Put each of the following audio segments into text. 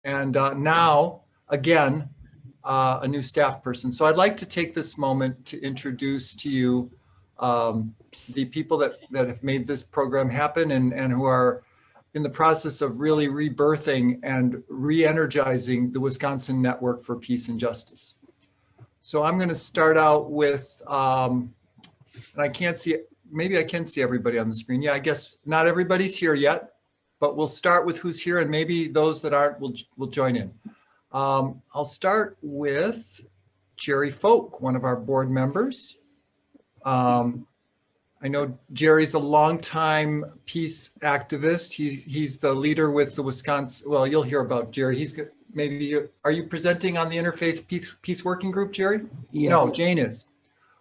and now, again, a new staff person. So I'd like to take this moment to introduce to you the people that have made this program happen and who are in the process of really rebirthing and re-energizing the Wisconsin Network for Peace and Justice. So I'm going to start out with, and I can't see, maybe I can see everybody on the screen. Yeah, I guess not everybody's here yet, but we'll start with who's here, and maybe those that aren't will join in. I'll start with Jerry Folk, one of our board members. I know Jerry's a longtime peace activist. He's the leader with the Wisconsin, well, you'll hear about Jerry. He's maybe, are you presenting on the Interfaith Peace Working Group, Jerry? Yes. No, Jane is.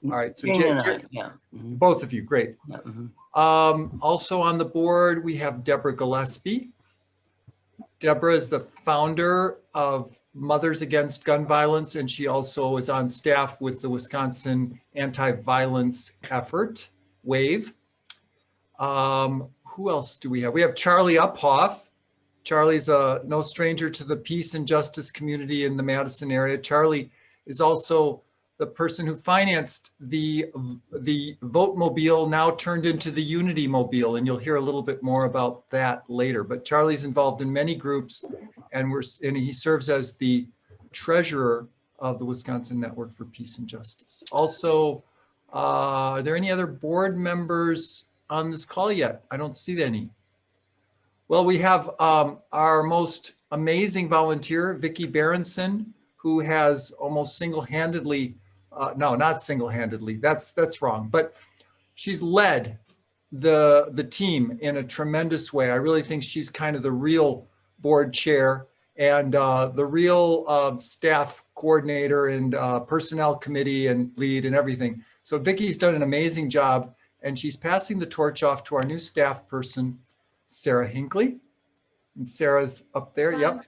All right, so Jane and I, yeah. Both of you, great. Yeah. Also on the board, we have Deborah Gillespie. Deborah is the founder of Mothers Against Gun Violence, and she also is on staff with the Wisconsin Anti-Violence Effort, WAVE. Who else do we have? We have Charlie Uphoff. Charlie's no stranger to the peace and justice community in the Madison area. Charlie is also the person who financed the Vote Mobile, now turned into the Unity Mobile, and you'll hear a little bit more about that later. But Charlie's involved in many groups, and he serves as the treasurer of the Wisconsin Network for Peace and Justice. Also, are there any other board members on this call yet? I don't see any. Well, we have our most amazing volunteer, Vicki Berenson, who has almost single-handedly, no, not single-handedly, that's wrong, but she's led the team in a tremendous way. I really think she's kind of the real board chair and the real staff coordinator and personnel committee and lead and everything. So Vicki's done an amazing job, and she's passing the torch off to our new staff person, Sarah Hinckley. And Sarah's up there, yep.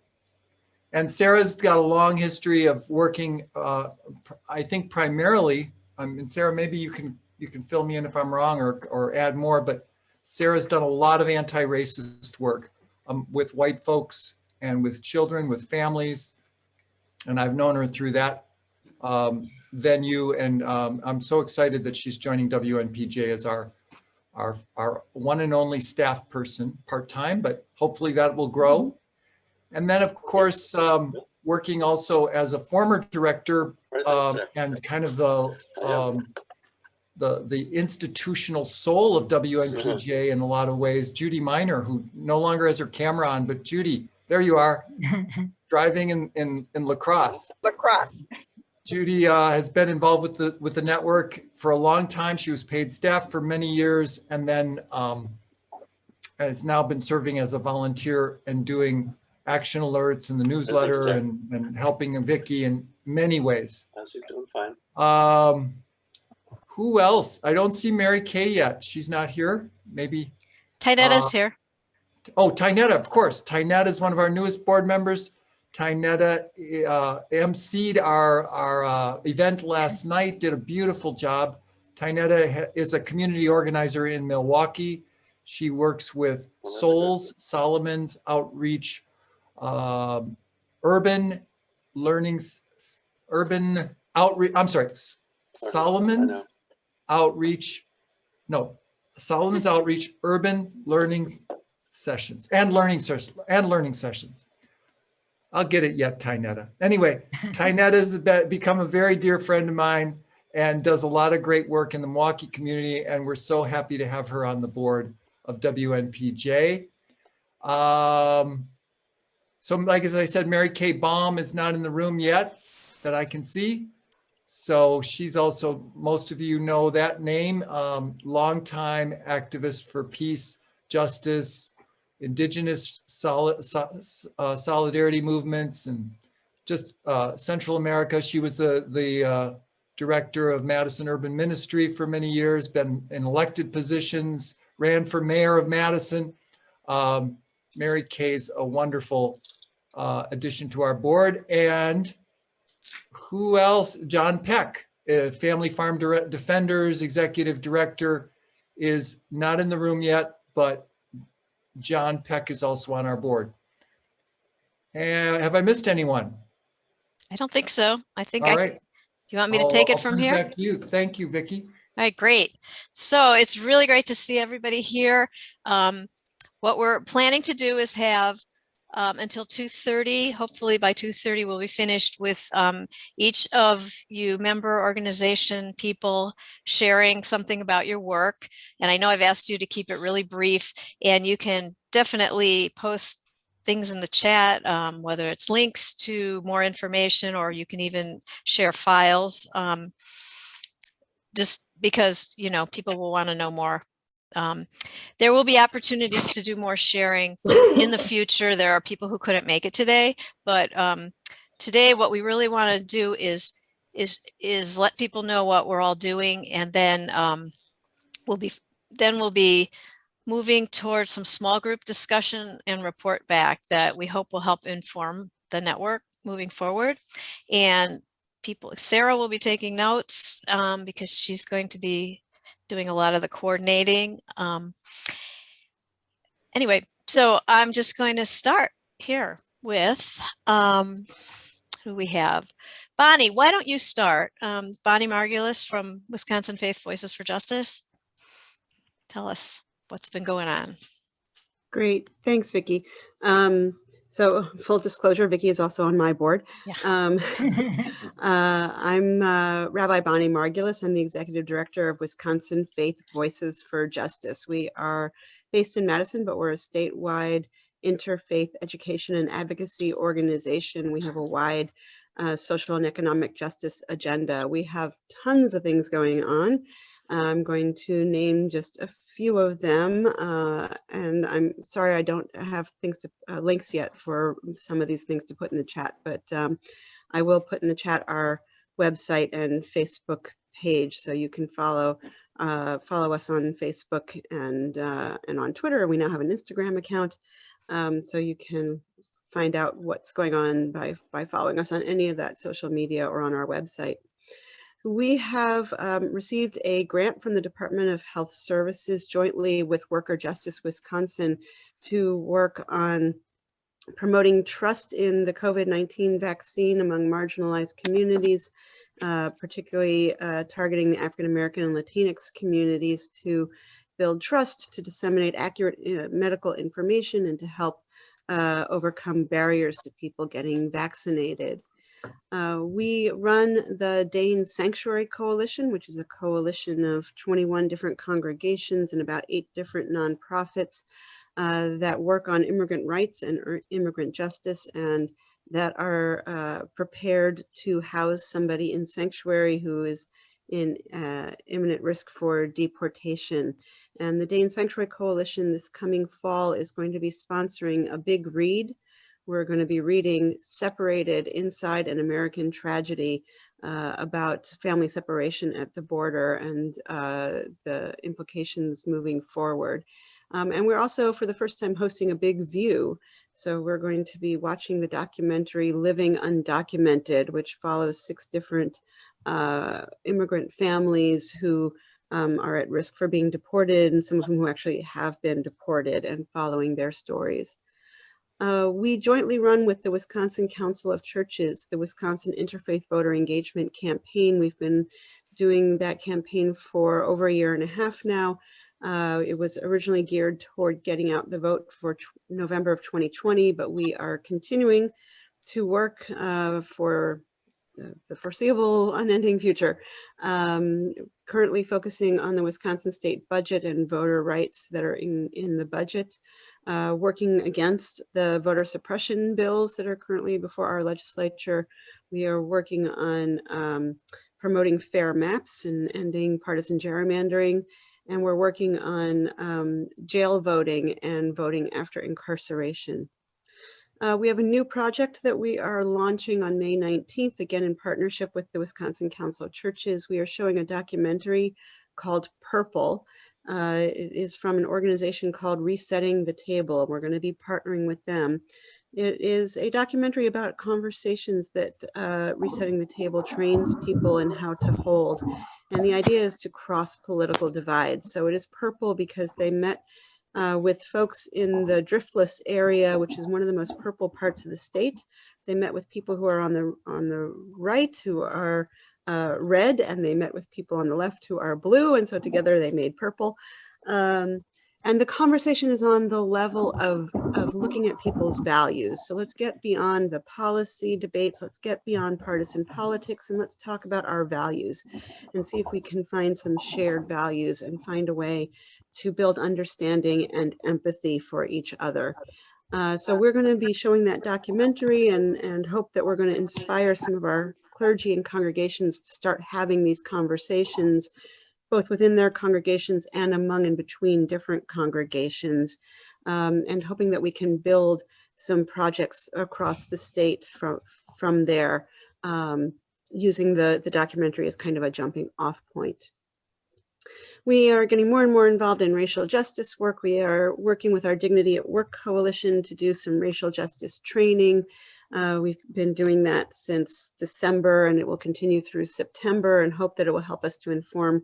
And Sarah's got a long history of working, I think primarily, and Sarah, maybe you can fill me in if I'm wrong or add more, but Sarah's done a lot of anti-racist work with white folks and with children, with families. And I've known her through that venue, and I'm so excited that she's joining WNPJ as our one and only staff person, part-time, but hopefully that will grow. And then, of course, working also as a former director and kind of the institutional soul of WNPJ in a lot of ways, Judy Miner, who no longer has her camera on, but Judy, there you are, driving in La Crosse. La Crosse. Judy has been involved with the network for a long time. She was paid staff for many years, and then has now been serving as a volunteer and doing action alerts in the newsletter and helping Vicki in many ways. She's doing fine. Who else? I don't see Mary Kay yet. She's not here. Maybe. Tynetta's here. Oh, Tynetta, of course. Tynetta is one of our newest board members. Tynetta emceed our event last night, did a beautiful job. Tynetta is a community organizer in Milwaukee. She works with Souls, Solomon's Outreach, Urban Outreach, I'm sorry, Solomon's Outreach, no, Solomon's Outreach, Urban Learning Sessions, and Learning Sessions. I'll get it yet, Tynetta. Anyway, Tynetta has become a very dear friend of mine and does a lot of great work in the Milwaukee community, and we're so happy to have her on the board of WNPJ. So like as I said, Mary Kay Baum is not in the room yet that I can see. So she's also, most of you know that name, longtime activist for peace, justice, indigenous solidarity movements, and just Central America. She was the director of Madison Urban Ministry for many years, been in elected positions, ran for mayor of Madison. Mary Kay's a wonderful addition to our board. And who else? John Peck, Family Farm Defenders Executive Director, is not in the room yet, but John Peck is also on our board. Have I missed anyone? I don't think so. I think All right. do you want me to take it from turn here? Back to you. Thank you, Vicki. All right, great. So it's really great to see everybody here. What we're planning to do is have until 2:30. Hopefully by 2:30 we'll be finished with each of you member organization people sharing something about your work. And I know I've asked you to keep it really brief, and you can definitely post things in the chat, whether it's links to more information, or you can even share files, just because, you know, people will want to know more. There will be opportunities to do more sharing in the future. There are people who couldn't make it today, but today what we really want to do is let people know what we're all doing, and then we'll be moving towards some small group discussion and report back that we hope will help inform the network moving forward. And Sarah will be taking notes because she's going to be doing a lot of the coordinating. Anyway, so I'm just going to start here with who we have. Bonnie, why don't you start? Bonnie Margulis from Wisconsin Faith Voices for Justice. Tell us what's been going on. Great, thanks, Vicki. So full disclosure, Vicki is also on my board. Yeah. I'm Rabbi Bonnie Margulis. I'm the Executive Director of Wisconsin Faith Voices for Justice. We are based in Madison, but we're a statewide interfaith education and advocacy organization. We have a wide social and economic justice agenda. We have tons of things going on. I'm going to name just a few of them, and I'm sorry I don't have things to links yet for some of these things to put in the chat, but I will put in the chat our website and Facebook page, so you can follow us on Facebook and on Twitter. We now have an Instagram account, so you can find out what's going on by following us on any of that social media or on our website. We have received a grant from the Department of Health Services jointly with Worker Justice Wisconsin to work on promoting trust in the COVID-19 vaccine among marginalized communities, particularly targeting the African American and Latinx communities to build trust, to disseminate accurate medical information, and to help overcome barriers to people getting vaccinated. We run the Dane Sanctuary Coalition, which is a coalition of 21 different congregations and about 8 different nonprofits that work on immigrant rights and immigrant justice, and that are prepared to house somebody in sanctuary who is in imminent risk for deportation. And the Dane Sanctuary Coalition this coming fall is going to be sponsoring a big read. We're going to be reading Separated: Inside an American Tragedy about family separation at the border and the implications moving forward. And we're also, for the first time, hosting a big view. So we're going to be watching the documentary Living Undocumented, which follows 6 different immigrant families who are at risk for being deported, and some of whom who actually have been deported, and following their stories. We jointly run with the Wisconsin Council of Churches, the Wisconsin Interfaith Voter Engagement Campaign. We've been doing that campaign for over 1.5 years now. It was originally geared toward getting out the vote for November of 2020, but we are continuing to work for the foreseeable unending future, currently focusing on the Wisconsin state budget and voter rights that are in the budget, working against the voter suppression bills that are currently before our legislature. We are working on promoting fair maps and ending partisan gerrymandering, and we're working on jail voting and voting after incarceration. We have a new project that we are launching on May 19th, again in partnership with the Wisconsin Council of Churches. We are showing a documentary called Purple. It is from an organization called Resetting the Table. We're going to be partnering with them. It is a documentary about conversations that Resetting the Table trains people in how to hold. And the idea is to cross political divides. So it is Purple because they met with folks in the driftless area, which is one of the most purple parts of the state. They met with people who are on the right who are red, and they met with people on the left who are blue, and so together they made purple. And the conversation is on the level of looking at people's values. So let's get beyond the policy debates, let's get beyond partisan politics, and let's talk about our values and see if we can find some shared values and find a way to build understanding and empathy for each other. So we're going to be showing that documentary and hope that we're going to inspire some of our clergy and congregations to start having these conversations, both within their congregations and among and between different congregations, and hoping that we can build some projects across the state from there, using the documentary as kind of a jumping off point. We are getting more and more involved in racial justice work. We are working with our Dignity at Work Coalition to do some racial justice training. We've been doing that since December, and it will continue through September, and hope that it will help us to inform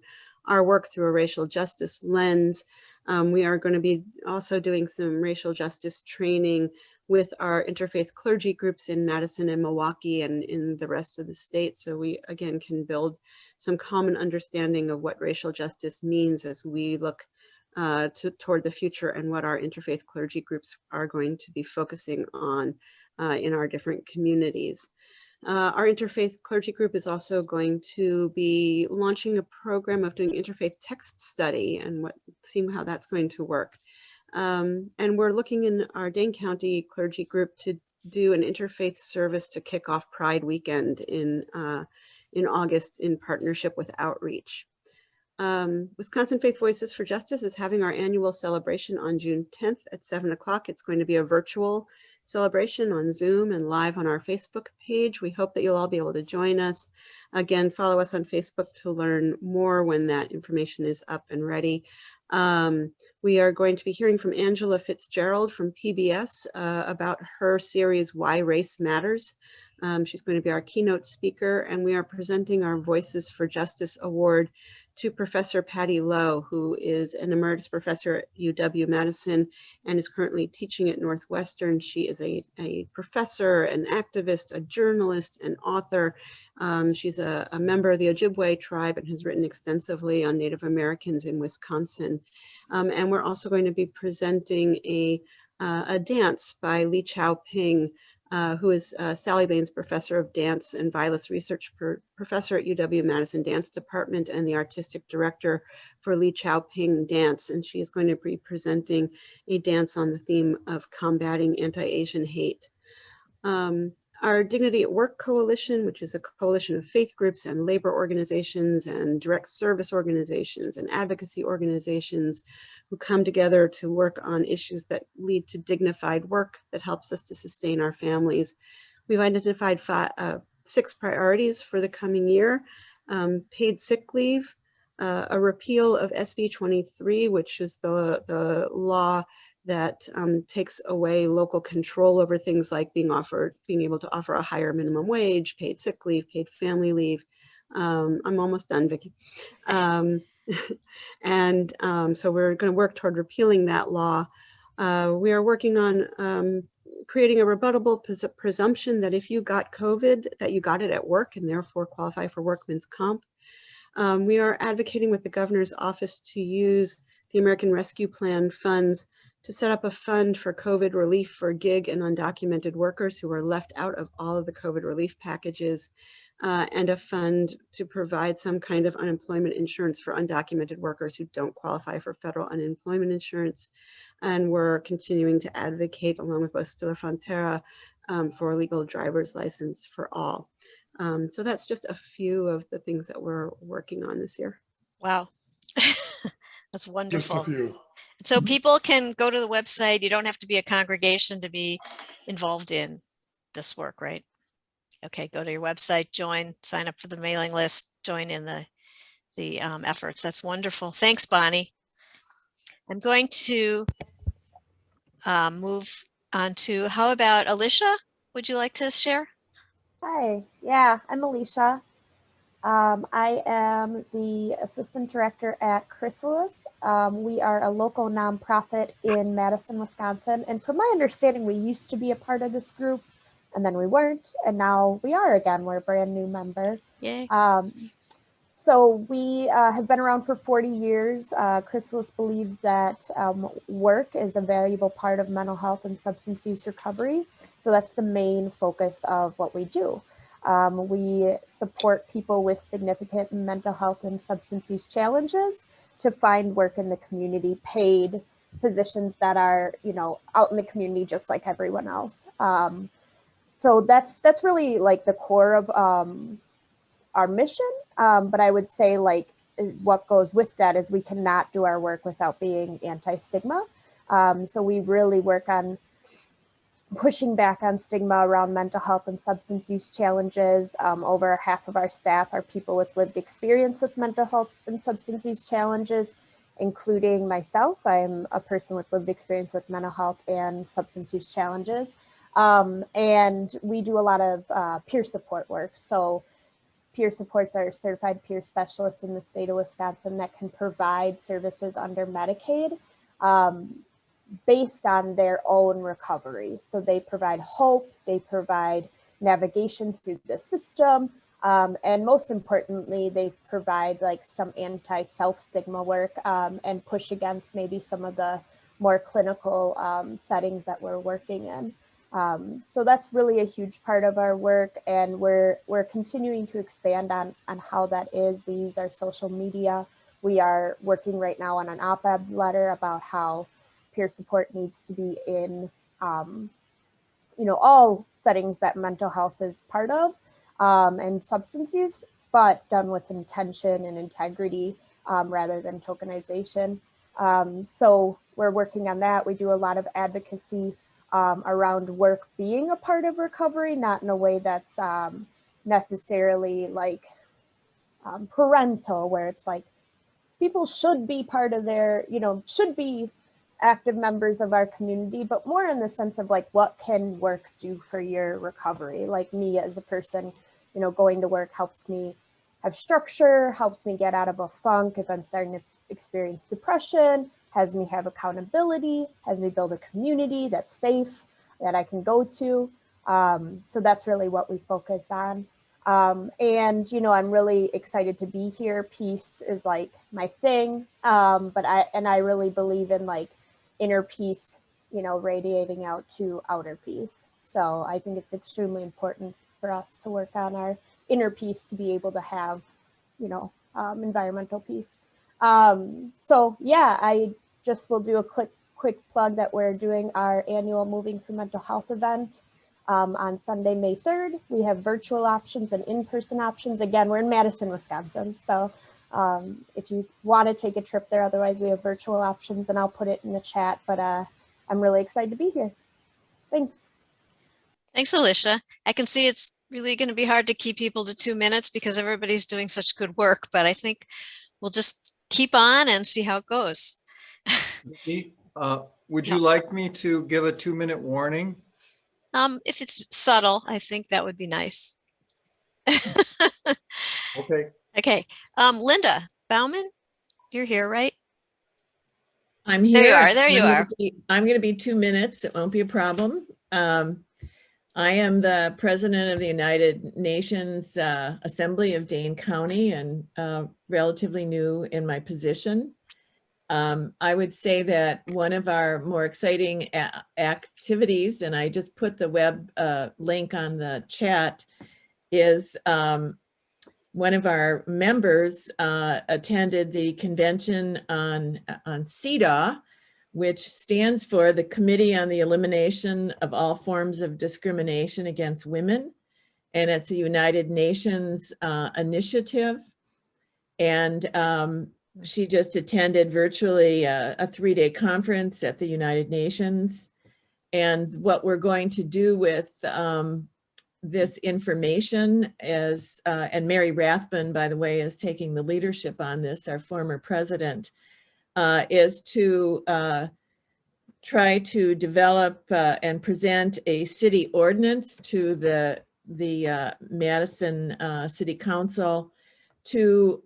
our work through a racial justice lens. We are going to be also doing some racial justice training with our interfaith clergy groups in Madison and Milwaukee and in the rest of the state. So we, again, can build some common understanding of what racial justice means as we look toward the future and what our interfaith clergy groups are going to be focusing on in our different communities. Our interfaith clergy group is also going to be launching a program of doing interfaith text study and seeing how that's going to work. And we're looking in our Dane County clergy group to do an interfaith service to kick off Pride Weekend in August in partnership with Outreach. Wisconsin Faith Voices for Justice is having our annual celebration on June 10th at 7 o'clock. It's going to be a virtual celebration on Zoom and live on our Facebook page. We hope that you'll all be able to join us. Again, follow us on Facebook to learn more when that information is up and ready. We are going to be hearing from Angela Fitzgerald from PBS about her series, Why Race Matters. She's going to be our keynote speaker, and we are presenting our Voices for Justice Award to Professor Patty Lowe, who is an emeritus professor at UW-Madison and is currently teaching at Northwestern. She is a professor, an activist, a journalist, an author. She's a member of the Ojibwe tribe and has written extensively on Native Americans in Wisconsin. And we're also going to be presenting a dance by Lee Chao Ping, who is Sally Baines Professor of Dance and Vilas Research Professor at UW-Madison Dance Department and the Artistic Director for Lee Chao Ping Dance. And she is going to be presenting a dance on the theme of combating anti-Asian hate. Our Dignity at Work Coalition, which is a coalition of faith groups and labor organizations and direct service organizations and advocacy organizations who come together to work on issues that lead to dignified work that helps us to sustain our families. We've identified 6 priorities for the coming year: paid sick leave, a repeal of SB 23, which is the law that takes away local control over things like being able to offer a higher minimum wage, paid sick leave, paid family leave. I'm almost done, Vicki. So we're going to work toward repealing that law. We are working on creating a rebuttable presumption that if you got COVID, that you got it at work and therefore qualify for workman's comp. We are advocating with the governor's office to use the American Rescue Plan funds to set up a fund for COVID relief for gig and undocumented workers who are left out of all of the COVID relief packages, and a fund to provide some kind of unemployment insurance for undocumented workers who don't qualify for federal unemployment insurance. And we're continuing to advocate, along with Bastilla Frontera, for a legal driver's license for all. So that's just a few of the things that we're working on this year. Wow. That's wonderful. Just a few. So people can go to the website. You don't have to be a congregation to be involved in this work, right? Okay, go to your website, join, sign up for the mailing list, join in the efforts. That's wonderful. Thanks, Bonnie. I'm going to move on to, how about Alicia? Would you like to share? Hi, yeah, I'm Alicia. I am the Assistant Director at Chrysalis we are a local nonprofit in Madison, Wisconsin. And from my understanding, we used to be a part of this group and then we weren't. And now we are again. We're a brand new member. Yay. So we have been around for 40 years. Chrysalis believes that work is a valuable part of mental health and substance use recovery. So that's the main focus of what we do. We support people with significant mental health and substance use challenges to find work in the community, paid positions that are, you know, out in the community just like everyone else. So that's really like the core of our mission. But I would say like what goes with that is we cannot do our work without being anti-stigma. So we really work on pushing back on stigma around mental health and substance use challenges. Over half of our staff are people with lived experience with mental health and substance use challenges, including myself. I am a person with lived experience with mental health and substance use challenges. And we do a lot of peer support work. So peer supports are certified peer specialists in the state of Wisconsin that can provide services under Medicaid based on their own recovery. So they provide hope, they provide navigation through the system, and most importantly, they provide like some anti-self-stigma work and push against maybe some of the more clinical settings that we're working in. So that's really a huge part of our work, and we're continuing to expand on how that is. We use our social media. We are working right now on an op-ed letter about how peer support needs to be in, you know, all settings that mental health is part of, and substance use, but done with intention and integrity rather than tokenization. So we're working on that. We do a lot of advocacy around work being a part of recovery, not in a way that's necessarily like parental, where it's like people should be part of their, you know, should be active members of our community, but more in the sense of like, what can work do for your recovery? Like me as a person, you know, going to work helps me have structure, helps me get out of a funk if I'm starting to experience depression, has me have accountability, has me build a community that's safe, that I can go to. So that's really what we focus on. And, you know, I'm really excited to be here. Peace is like my thing. But I really believe in like inner peace, you know, radiating out to outer peace. So I think it's extremely important for us to work on our inner peace to be able to have, you know, environmental peace. So yeah, I just will do a quick plug that we're doing our annual Moving for Mental Health event on Sunday, May 3rd. We have virtual options and in-person options. Again, we're in Madison, Wisconsin. So if you want to take a trip there, otherwise we have virtual options and I'll put it in the chat, but I'm really excited to be here. Thanks. Thanks, Alicia. I can see it's really going to be hard to keep people to 2 minutes because everybody's doing such good work, but I think we'll just keep on and see how it goes. Would you like me to give a 2-minute warning? If it's subtle, I think that would be nice. Okay. Okay. Linda Bauman, you're here, right? I'm here. There you are. There you are. I'm going to be 2 minutes. It won't be a problem. I am the president of the United Nations Assembly of Dane County and relatively new in my position. I would say that one of our more exciting activities, and I just put the web link on the chat, is one of our members attended the convention on CEDAW, which stands for the Committee on the Elimination of All Forms of Discrimination Against Women. And it's a United Nations initiative. And she just attended virtually a 3-day conference at the United Nations. And what we're going to do with this information is, and Mary Rathbun, by the way, is taking the leadership on this, our former president, is to try to develop and present a city ordinance to the Madison City Council to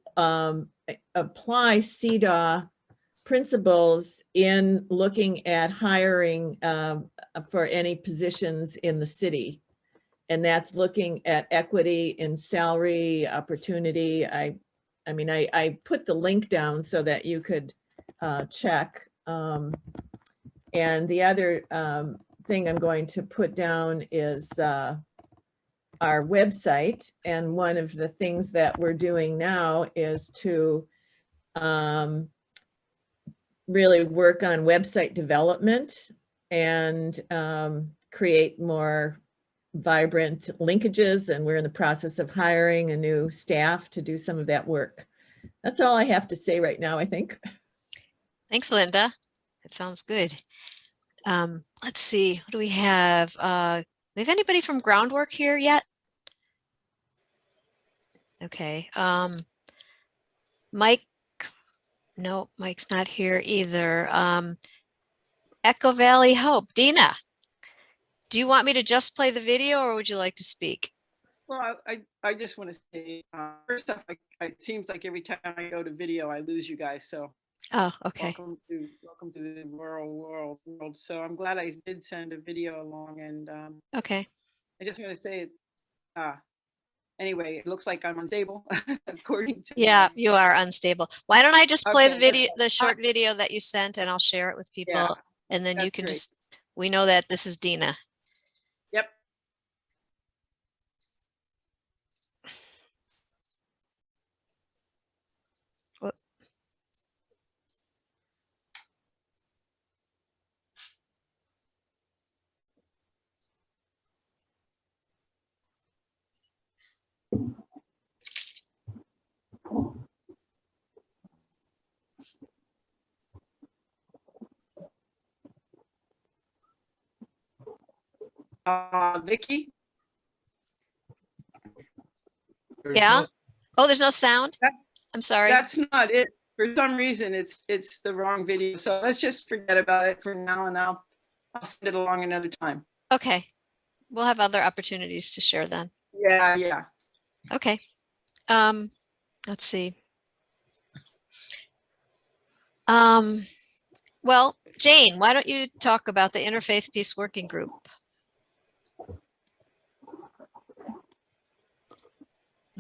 apply CEDAW principals in looking at hiring for any positions in the city. And that's looking at equity in salary, opportunity. I mean, I put the link down so that you could check. And the other thing I'm going to put down is our website. And one of the things that we're doing now is to really work on website development and create more vibrant linkages. And we're in the process of hiring a new staff to do some of that work. That's all I have to say right now, I think. Thanks, Linda. That sounds good. Let's see, what do we have? We have anybody from groundwork here yet? Okay. Mike, no, Mike's not here either. Echo Valley Hope, Dina, do you want me to just play the video or would you like to speak? Well, I just want to say, first off, it seems like every time I go to video, I lose you guys. So, Oh, okay. welcome to the rural world. So I'm glad I did send a video along, and Okay. I just want to say, anyway, it looks like I'm unstable, according to. Yeah, you are unstable. Why don't I just play the Okay, video, the short video that you sent, and I'll share it with people, Yeah, and then you that's can great. just. We know that this is Dina. Yep. Whoop. Vicky. Yeah. Oh, there's no sound. I'm sorry. That's not it. For some reason, it's the wrong video. So let's just forget about it for now, and I'll send it along another time. Okay. We'll have other opportunities to share then. Yeah. Okay. Let's see. Well, Jane, why don't you talk about the Interfaith Peace Working Group?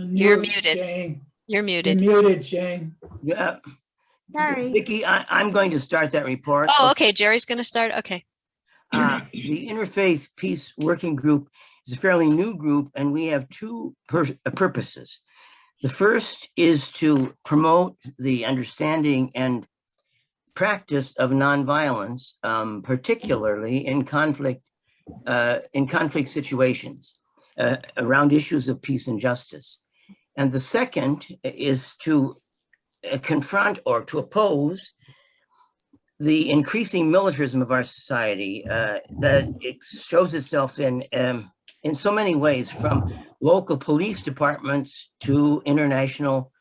You're muted. Jane. You're muted. You're muted, Jane. Yeah, Sorry. Vicki, I'm going to start that report. Oh, okay. Jerry's going to start. Okay. The Interfaith Peace Working Group is a fairly new group, and we have two purposes. The first is to promote the understanding and practice of nonviolence, particularly in conflict situations around issues of peace and justice. And the second is to confront or to oppose the increasing militarism of our society that it shows itself in so many ways, from local police departments to international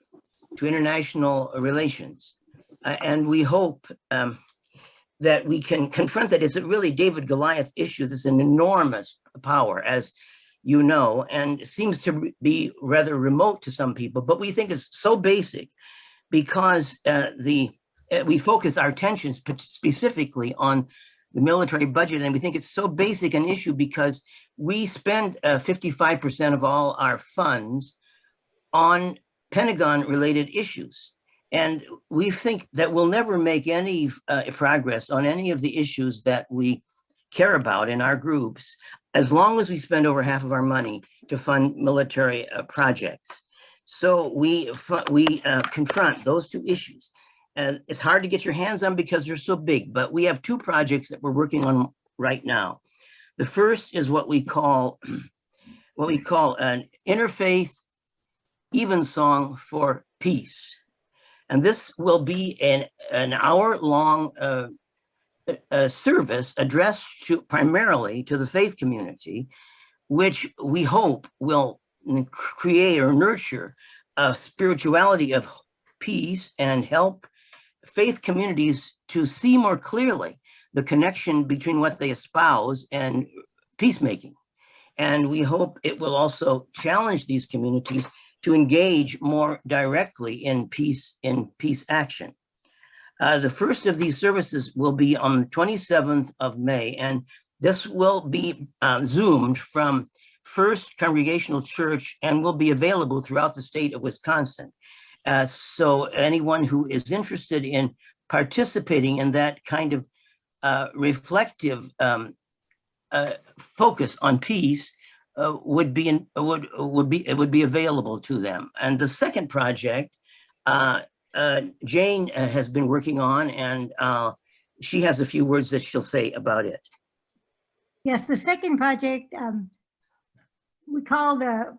relations. And we hope that we can confront that. It's a really David Goliath issue. This is an enormous power, as you know, and it seems to be rather remote to some people, but we think it's so basic because we focus our attention specifically on the military budget, and we think it's so basic an issue because we spend 55% of all our funds on Pentagon-related issues. And we think that we'll never make any progress on any of the issues that we care about in our groups, as long as we spend over half of our money to fund military projects. So we confront those two issues. It's hard to get your hands on because they're so big, but we have two projects that we're working on right now. The first is what we call an interfaith evensong for peace. And this will be an hour-long service addressed primarily to the faith community, which we hope will create or nurture a spirituality of peace and help faith communities to see more clearly the connection between what they espouse and peacemaking. And we hope it will also challenge these communities to engage more directly in peace action. The first of these services will be on the 27th of May, and this will be Zoomed from First Congregational Church and will be available throughout the state of Wisconsin. So anyone who is interested in participating in that kind of reflective focus on peace would be available to them. And the second project, Jane has been working on, and she has a few words that she'll say about it. Yes, the second project we call the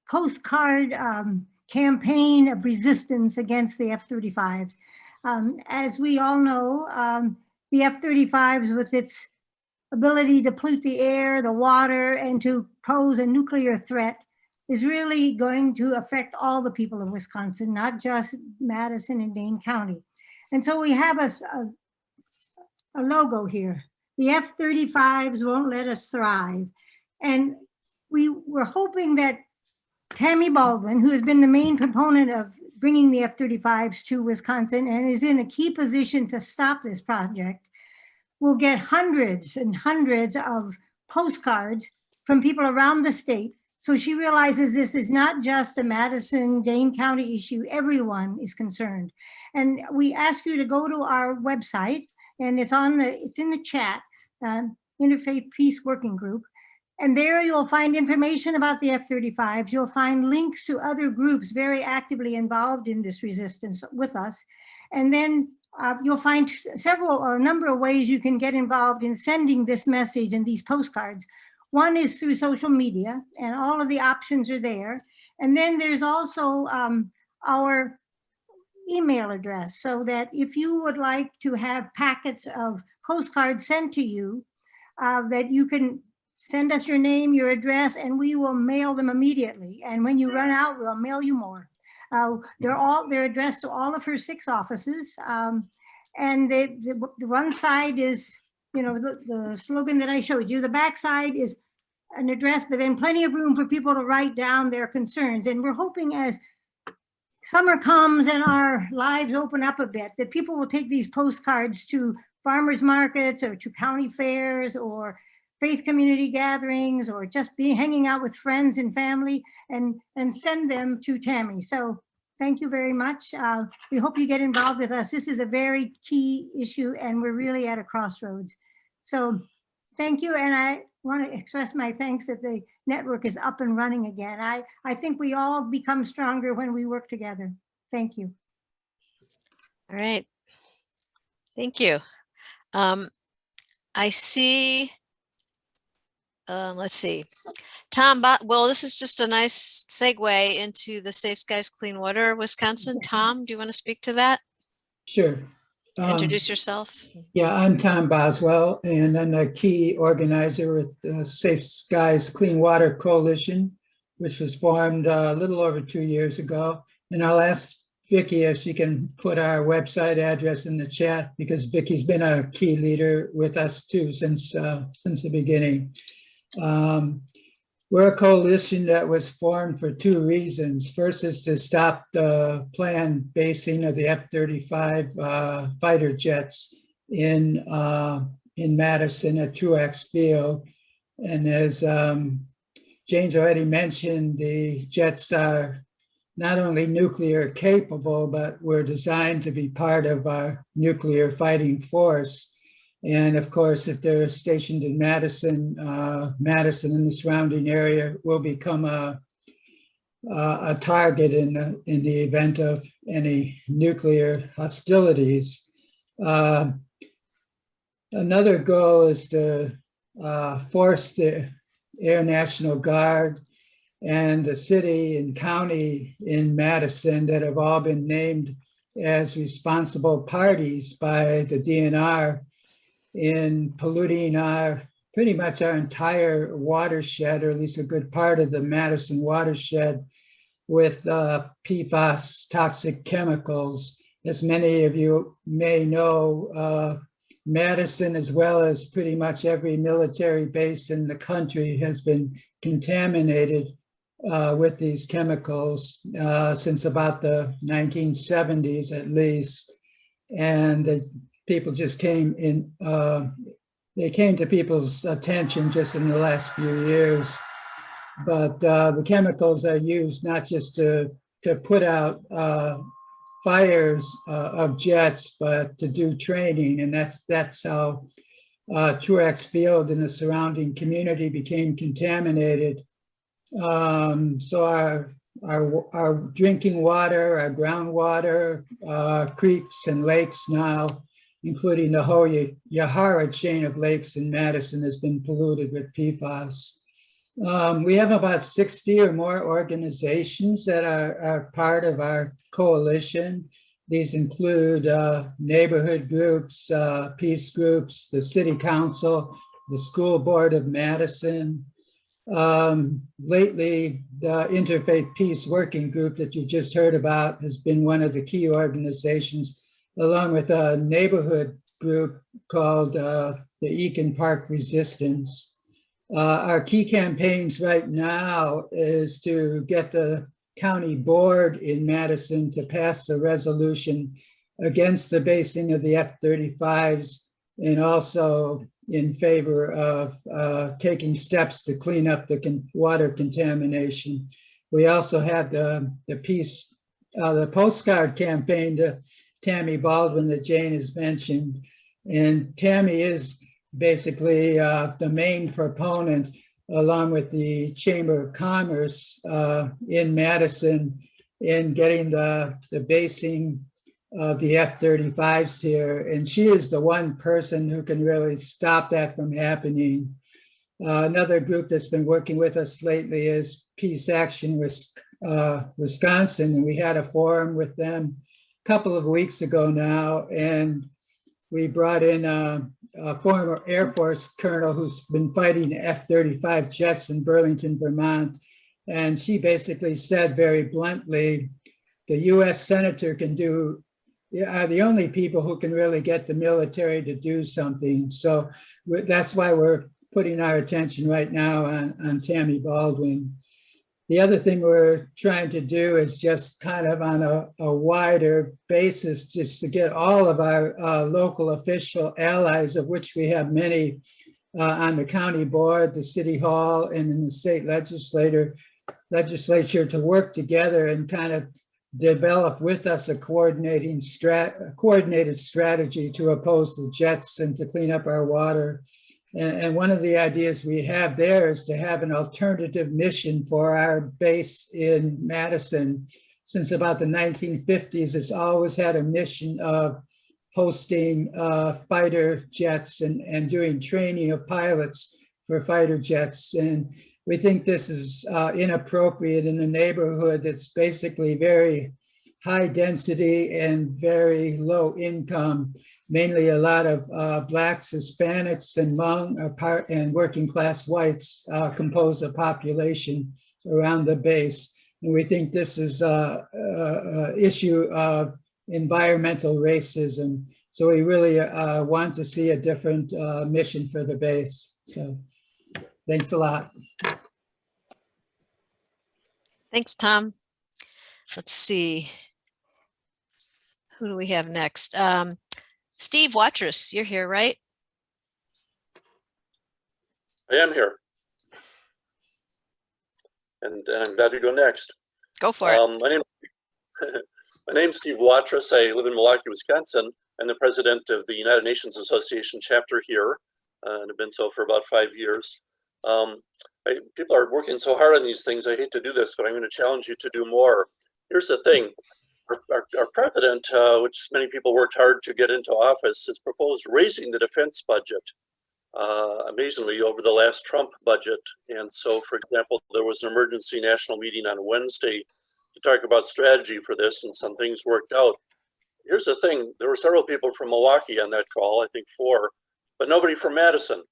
postcard campaign of resistance against the F-35s. As we all know, the F-35s, with its ability to pollute the air, the water, and to pose a nuclear threat, is really going to affect all the people of Wisconsin, not just Madison and Dane County. And so we have a logo here. The F-35s won't let us thrive. And we were hoping that Tammy Baldwin, who has been the main proponent of bringing the F-35s to Wisconsin and is in a key position to stop this project, will get hundreds and hundreds of postcards from people around the state. So she realizes this is not just a Madison, Dane County issue. Everyone is concerned. And we ask you to go to our website, and it's in the chat, Interfaith Peace Working Group. And there you'll find information about the F-35s. You'll find links to other groups very actively involved in this resistance with us. And then you'll find a number of ways you can get involved in sending this message and these postcards. One is through social media, and all of the options are there. And then there's also our email address, so that if you would like to have packets of postcards sent to you, that you can send us your name, your address, and we will mail them immediately. And when you run out, we'll mail you more. They're addressed to all of her 6 offices. And the one side is, the slogan that I showed you. The back side is an address, but then plenty of room for people to write down their concerns. And we're hoping as summer comes and our lives open up a bit, that people will take these postcards to farmers markets or to county fairs or faith community gatherings, or just hanging out with friends and family, and send them to Tammy. So thank you very much. We hope you get involved with us. This is a very key issue, and we're really at a crossroads. So thank you. And I want to express my thanks that the network is up and running again. I think we all become stronger when we work together. Thank you. All right. Thank you. I see, let's see, Tom, well, this is just a nice segue into the Safe Skies Clean Water Wisconsin. Tom, do you want to speak to that? Sure. Introduce yourself. Yeah, I'm Tom Boswell, and I'm a key organizer with the Safe Skies Clean Water Coalition, which was formed a little over 2 years ago. And I'll ask Vicki if she can put our website address in the chat, because Vicki's been a key leader with us too since the beginning. We're a coalition that was formed for 2 reasons. First is to stop the planned basing of the F-35 fighter jets in Madison at Truax Field. And as Jane's already mentioned, the jets are not only nuclear capable, but were designed to be part of our nuclear fighting force. And of course, if they're stationed in Madison, Madison and the surrounding area will become a target in the event of any nuclear hostilities. Another goal is to force the Air National Guard and the city and county in Madison that have all been named as responsible parties by the DNR in polluting pretty much our entire watershed, or at least a good part of the Madison watershed, with PFAS toxic chemicals. As many of you may know, Madison, as well as pretty much every military base in the country, has been contaminated with these chemicals since about the 1970s at least. and the people just came in. They came to people's attention just in the last few years. But the chemicals are used not just to put out fires of jets, but to do training, and that's how Truax Field and the surrounding community became contaminated. So our drinking water, our groundwater, creeks and lakes now, including the whole Yahara chain of lakes in Madison, has been polluted with PFAS. We have about 60 or more organizations that are part of our coalition. These include neighborhood groups, peace groups, the city council, the school board of Madison. Lately, the Interfaith Peace Working Group that you just heard about has been one of the key organizations, along with a neighborhood group called the Eakin Park Resistance. Our key campaigns right now is to get the county board in Madison to pass a resolution against the basing of the F-35s, and also in favor of taking steps to clean up the water contamination. We also have the postcard campaign to Tammy Baldwin that Jane has mentioned. And Tammy is basically the main proponent, along with the Chamber of Commerce in Madison, in getting the basing of the F-35s here. And she is the one person who can really stop that from happening. Another group that's been working with us lately is Peace Action Wisconsin, and we had a forum with them a couple of weeks ago now, and we brought in a former Air Force colonel who's been fighting F-35 jets in Burlington, Vermont. And she basically said very bluntly, the US senator are the only people who can really get the military to do something. So that's why we're putting our attention right now on Tammy Baldwin. The other thing we're trying to do is just kind of on a wider basis, just to get all of our local official allies, of which we have many on the county board, the city hall, and in the state legislature to work together and kind of develop with us a coordinated strategy to oppose the jets and to clean up our water. And one of the ideas we have there is to have an alternative mission for our base in Madison. Since about the 1950s, it's always had a mission of hosting fighter jets and doing training of pilots for fighter jets. And we think this is inappropriate in a neighborhood that's basically very high density and very low income. Mainly a lot of Blacks, Hispanics, and Hmong and working class whites compose the population around the base. And we think this is an issue of environmental racism. So we really want to see a different mission for the base. So thanks a lot. Thanks, Tom. Let's see. Who do we have next? Steve Watrous, you're here, right? I am here. And I'm glad to go next. Go for it. My name's Steve Watrous. I live in Milwaukee, Wisconsin. I'm the president of the United Nations Association chapter here, and I've been so for about 5 years. People are working so hard on these things. I hate to do this, but I'm going to challenge you to do more. Here's the thing. Our president, which many people worked hard to get into office, has proposed raising the defense budget amazingly over the last Trump budget. And so, for example, there was an emergency national meeting on Wednesday to talk about strategy for this, and some things worked out. Here's the thing. There were several people from Milwaukee on that call, I think 4, but nobody from Madison.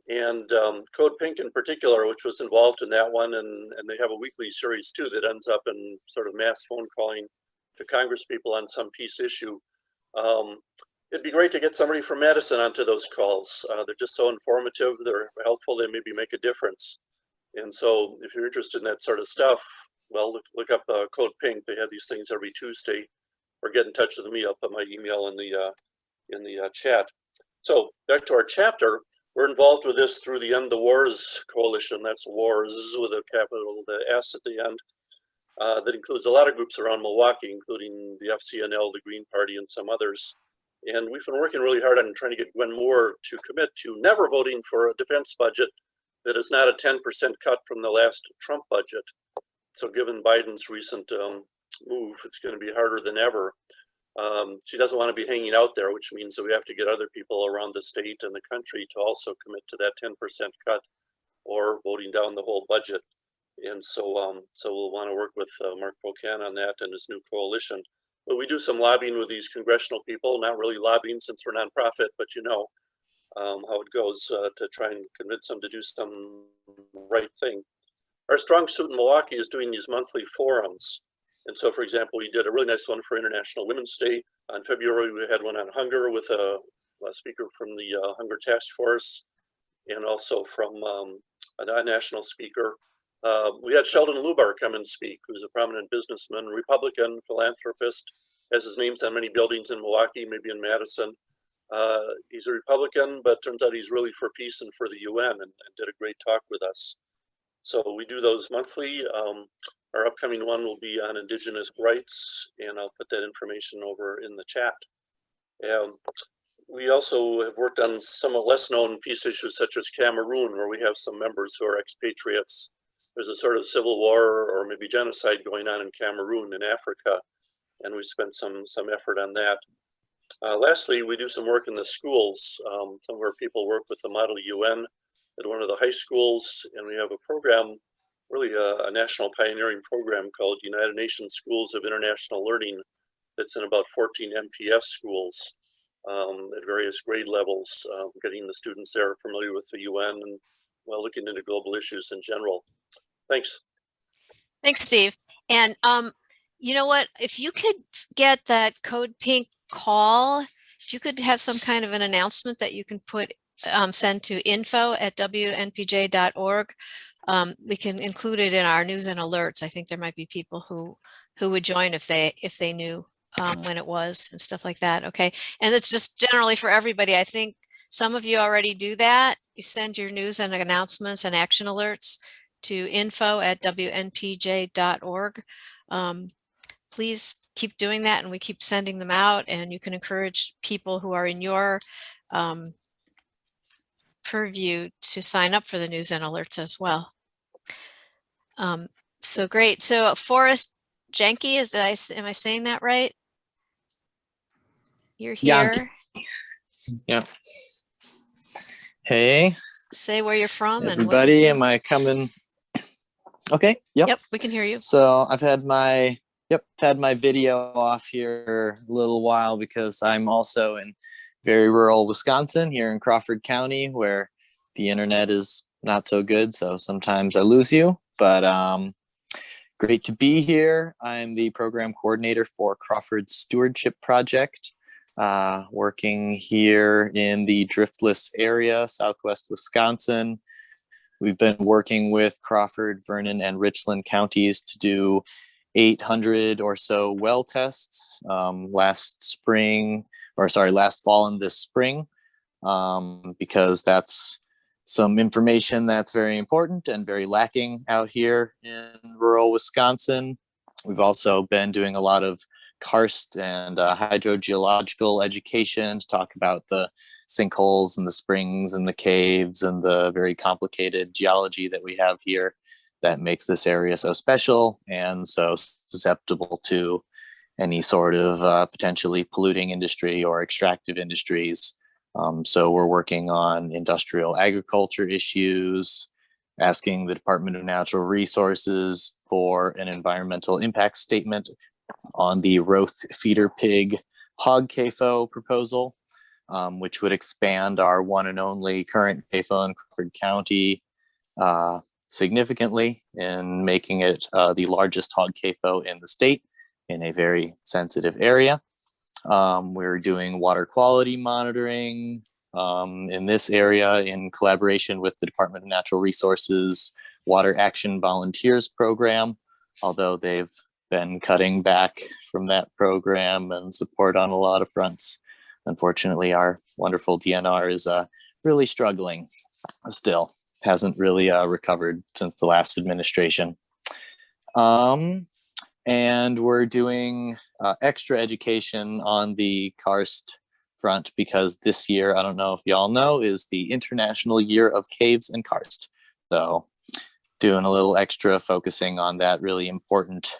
And Code Pink in particular, which was involved in that one, and they have a weekly series too that ends up in sort of mass phone calling to Congress people on some peace issue. It'd be great to get somebody from Madison onto those calls. They're just so informative, they're helpful, they maybe make a difference. And so if you're interested in that sort of stuff, well, look up Code Pink. They have these things every Tuesday. or get in touch with me. I'll put my email in the chat. So back to our chapter, we're involved with this through the End the Wars Coalition. That's wars with a capital S at the end. That includes a lot of groups around Milwaukee, including the FCNL, the Green Party, and some others. And we've been working really hard on trying to get Gwen Moore to commit to never voting for a defense budget that is not a 10% cut from the last Trump budget. So given Biden's recent move, it's going to be harder than ever. She doesn't want to be hanging out there, which means that we have to get other people around the state and the country to also commit to that 10% cut or voting down the whole budget. And so we'll want to work with Mark Pocan on that and his new coalition. But we do some lobbying with these congressional people, not really lobbying since we're nonprofit, but you know how it goes to try and convince them to do some right thing. Our strong suit in Milwaukee is doing these monthly forums. And so, for example, we did a really nice one for International Women's Day. On February, we had one on hunger with a speaker from the Hunger Task Force and also from a national speaker. We had Sheldon Lubar come and speak, who's a prominent businessman, Republican, philanthropist, has his names on many buildings in Milwaukee, maybe in Madison. He's a Republican, but turns out he's really for peace and for the UN and did a great talk with us. So we do those monthly. Our upcoming one will be on Indigenous rights, and I'll put that information over in the chat. We also have worked on some less known peace issues such as Cameroon, where we have some members who are expatriates. There's a sort of civil war or maybe genocide going on in Cameroon in Africa, and we spent some effort on that. Lastly, we do some work in the schools, some where people work with the Model UN at one of the high schools, and we have a program, really a national pioneering program called United Nations Schools of International Learning that's in about 14 MPS schools at various grade levels, getting the students there familiar with the UN and looking into global issues in general. Thanks. Thanks, Steve. And you know what, if you could get that Code Pink call, if you could have some kind of an announcement that you can put send to info@WNPJ.org. We can include it in our news and alerts. I think there might be people who would join if they knew when it was and stuff like that. Okay, and it's just generally for everybody. I think some of you already do that. You send your news and announcements and action alerts to info@WNPJ.org. Please keep doing that, and we keep sending them out. And you can encourage people who are in your purview to sign up for the news and alerts as well. So great. So Forrest Jenke, am I saying that right? You're here. Yeah. Hey. Say where you're from. Everybody, am I coming? Okay. Yep. Yep, we can hear you. So I've had my video off here a little while because I'm also in very rural Wisconsin, here in Crawford County, where the internet is not so good. So sometimes I lose you, but great to be here. I'm the program coordinator for Crawford Stewardship Project, working here in the driftless area, Southwest Wisconsin. We've been working with Crawford, Vernon, and Richland counties to do 800 or so well tests last fall and this spring, because that's some information that's very important and very lacking out here in rural Wisconsin. We've also been doing a lot of karst and hydrogeological education to talk about the sinkholes and the springs and the caves and the very complicated geology that we have here that makes this area so special and so susceptible to any sort of potentially polluting industry or extractive industries. So we're working on industrial agriculture issues, asking the Department of Natural Resources for an environmental impact statement on the Roth feeder pig hog CAFO proposal, which would expand our one and only current CAFO in Crawford County significantly in making it the largest hog CAFO in the state in a very sensitive area. We're doing water quality monitoring in this area in collaboration with the Department of Natural Resources Water Action Volunteers Program, although they've been cutting back from that program and support on a lot of fronts. Unfortunately, our wonderful DNR is really struggling still. Hasn't really recovered since the last administration. And we're doing extra education on the karst front because this year, I don't know if y'all know, is the International Year of Caves and Karst. So doing a little extra focusing on that really important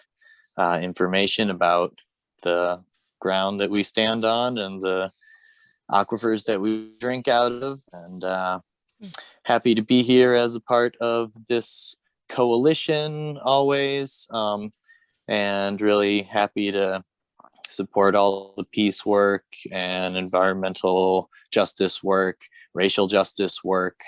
information about the ground that we stand on and the aquifers that we drink out of. And happy to be here as a part of this coalition always. And really happy to support all the peace work and environmental justice work, racial justice work.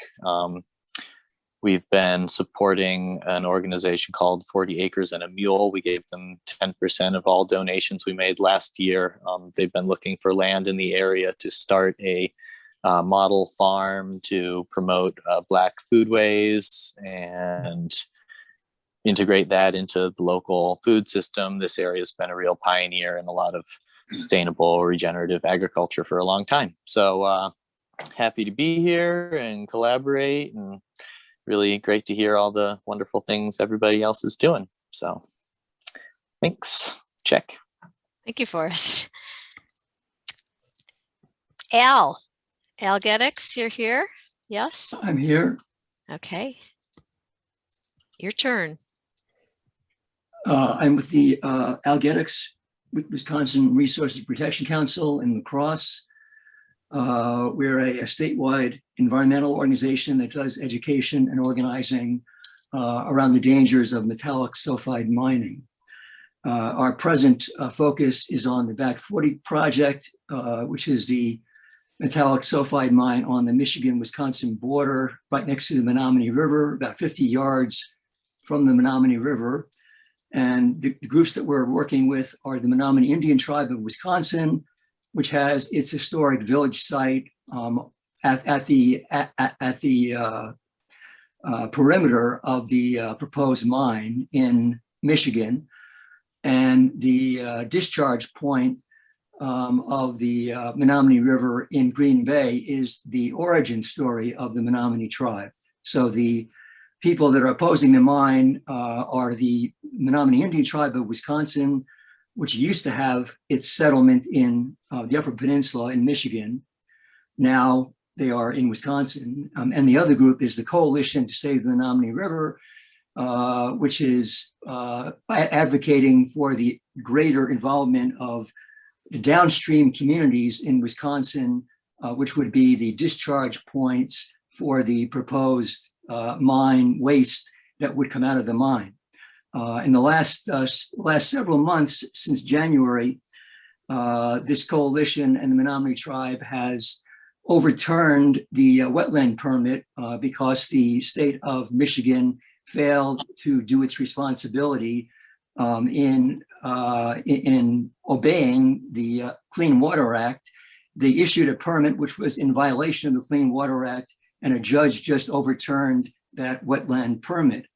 We've been supporting an organization called 40 Acres and a Mule. We gave them 10% of all donations we made last year. They've been looking for land in the area to start a model farm to promote Black foodways and integrate that into the local food system. This area has been a real pioneer in a lot of sustainable regenerative agriculture for a long time. So happy to be here and collaborate, and really great to hear all the wonderful things everybody else is doing. So thanks. Check. Thank you, Forrest. Al Geddix, you're here? Yes? I'm here. Okay. Your turn. I'm with the Al Geddix, Wisconsin Resources Protection Council in La Crosse. We're a statewide environmental organization that does education and organizing around the dangers of metallic sulfide mining. Our present focus is on the Back 40 project, which is the metallic sulfide mine on the Michigan-Wisconsin border, right next to the Menominee River, about 50 yards from the Menominee River. And the groups that we're working with are the Menominee Indian Tribe of Wisconsin, which has its historic village site at the perimeter of the proposed mine in Michigan. And the discharge point of the Menominee River in Green Bay is the origin story of the Menominee tribe. So the people that are opposing the mine are the Menominee Indian Tribe of Wisconsin, which used to have its settlement in the Upper Peninsula in Michigan. Now they are in Wisconsin. And the other group is the Coalition to Save the Menominee River, which is advocating for the greater involvement of the downstream communities in Wisconsin, which would be the discharge points for the proposed mine waste that would come out of the mine. In the last several months, since January, this coalition and the Menominee tribe has overturned the wetland permit because the state of Michigan failed to do its responsibility in obeying the Clean Water Act. They issued a permit which was in violation of the Clean Water Act, and a judge just overturned that wetland permit.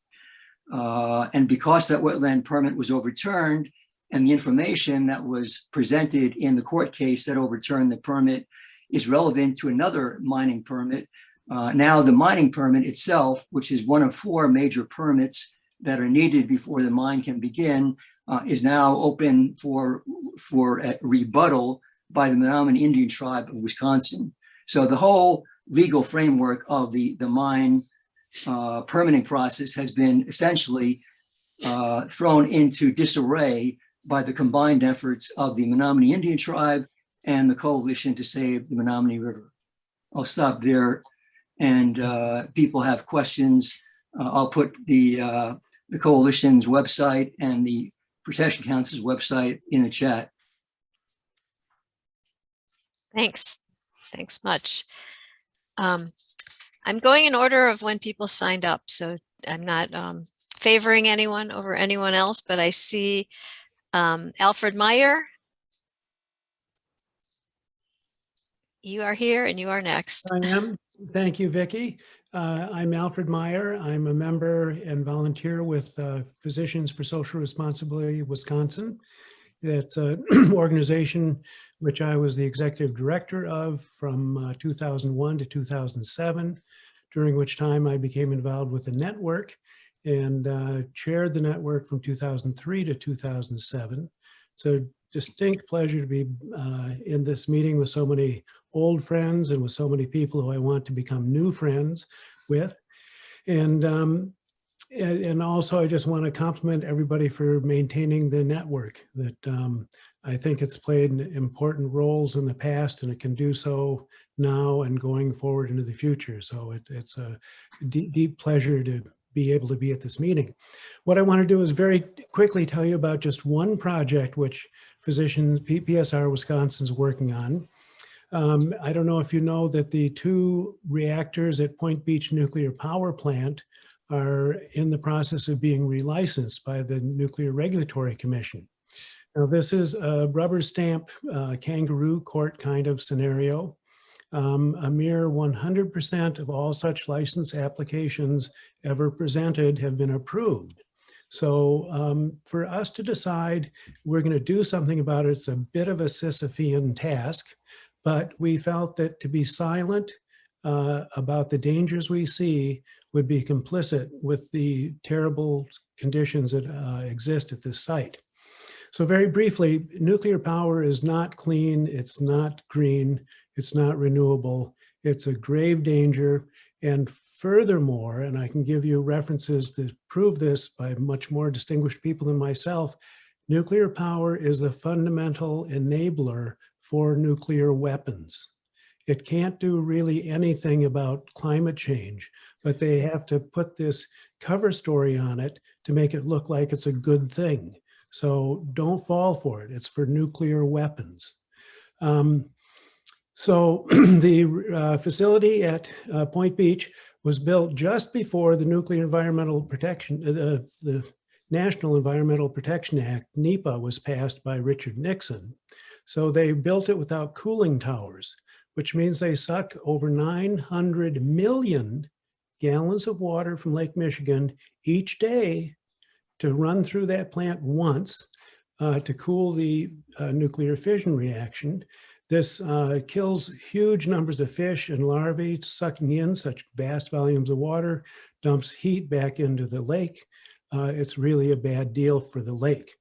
And because that wetland permit was overturned, and the information that was presented in the court case that overturned the permit is relevant to another mining permit, now the mining permit itself, which is one of 4 major permits that are needed before the mine can begin, is now open for a rebuttal by the Menominee Indian Tribe of Wisconsin. So the whole legal framework of the mine permitting process has been essentially thrown into disarray by the combined efforts of the Menominee Indian Tribe and the Coalition to Save the Menominee River. I'll stop there, and people have questions. I'll put the Coalition's website and the Protection Council's website in the chat. Thanks. Thanks much. I'm going in order of when people signed up, so I'm not favoring anyone over anyone else, but I see Alfred Meyer. You are here and you are next. I am. Thank you, Vicki. I'm Alfred Meyer. I'm a member and volunteer with Physicians for Social Responsibility Wisconsin. It's an organization which I was the executive director of from 2001 to 2007, during which time I became involved with the network and chaired the network from 2003 to 2007. It's a distinct pleasure to be in this meeting with so many old friends and with so many people who I want to become new friends with. And also I just want to compliment everybody for maintaining the network. That I think it's played important roles in the past, and it can do so now and going forward into the future. So it's a deep pleasure to be able to be at this meeting. What I want to do is very quickly tell you about just one project which Physicians PSR Wisconsin is working on. I don't know if you know that the 2 reactors at Point Beach Nuclear Power Plant are in the process of being relicensed by the Nuclear Regulatory Commission. Now, this is a rubber stamp kangaroo court kind of scenario. A mere 100% of all such license applications ever presented have been approved. So for us to decide we're going to do something about it, it's a bit of a Sisyphean task, but we felt that to be silent about the dangers we see would be complicit with the terrible conditions that exist at this site. So very briefly, nuclear power is not clean, it's not green, it's not renewable, it's a grave danger. And furthermore, and I can give you references that prove this by much more distinguished people than myself, nuclear power is the fundamental enabler for nuclear weapons. It can't do really anything about climate change, but they have to put this cover story on it to make it look like it's a good thing. So don't fall for it. It's for nuclear weapons. So the facility at Point Beach was built just before the Nuclear Environmental Protection, the National Environmental Protection Act, NEPA, was passed by Richard Nixon. So they built it without cooling towers, which means they suck over 900 million gallons of water from Lake Michigan each day to run through that plant once to cool the nuclear fission reaction. This kills huge numbers of fish and larvae, sucking in such vast volumes of water, dumps heat back into the lake. It's really a bad deal for the lake.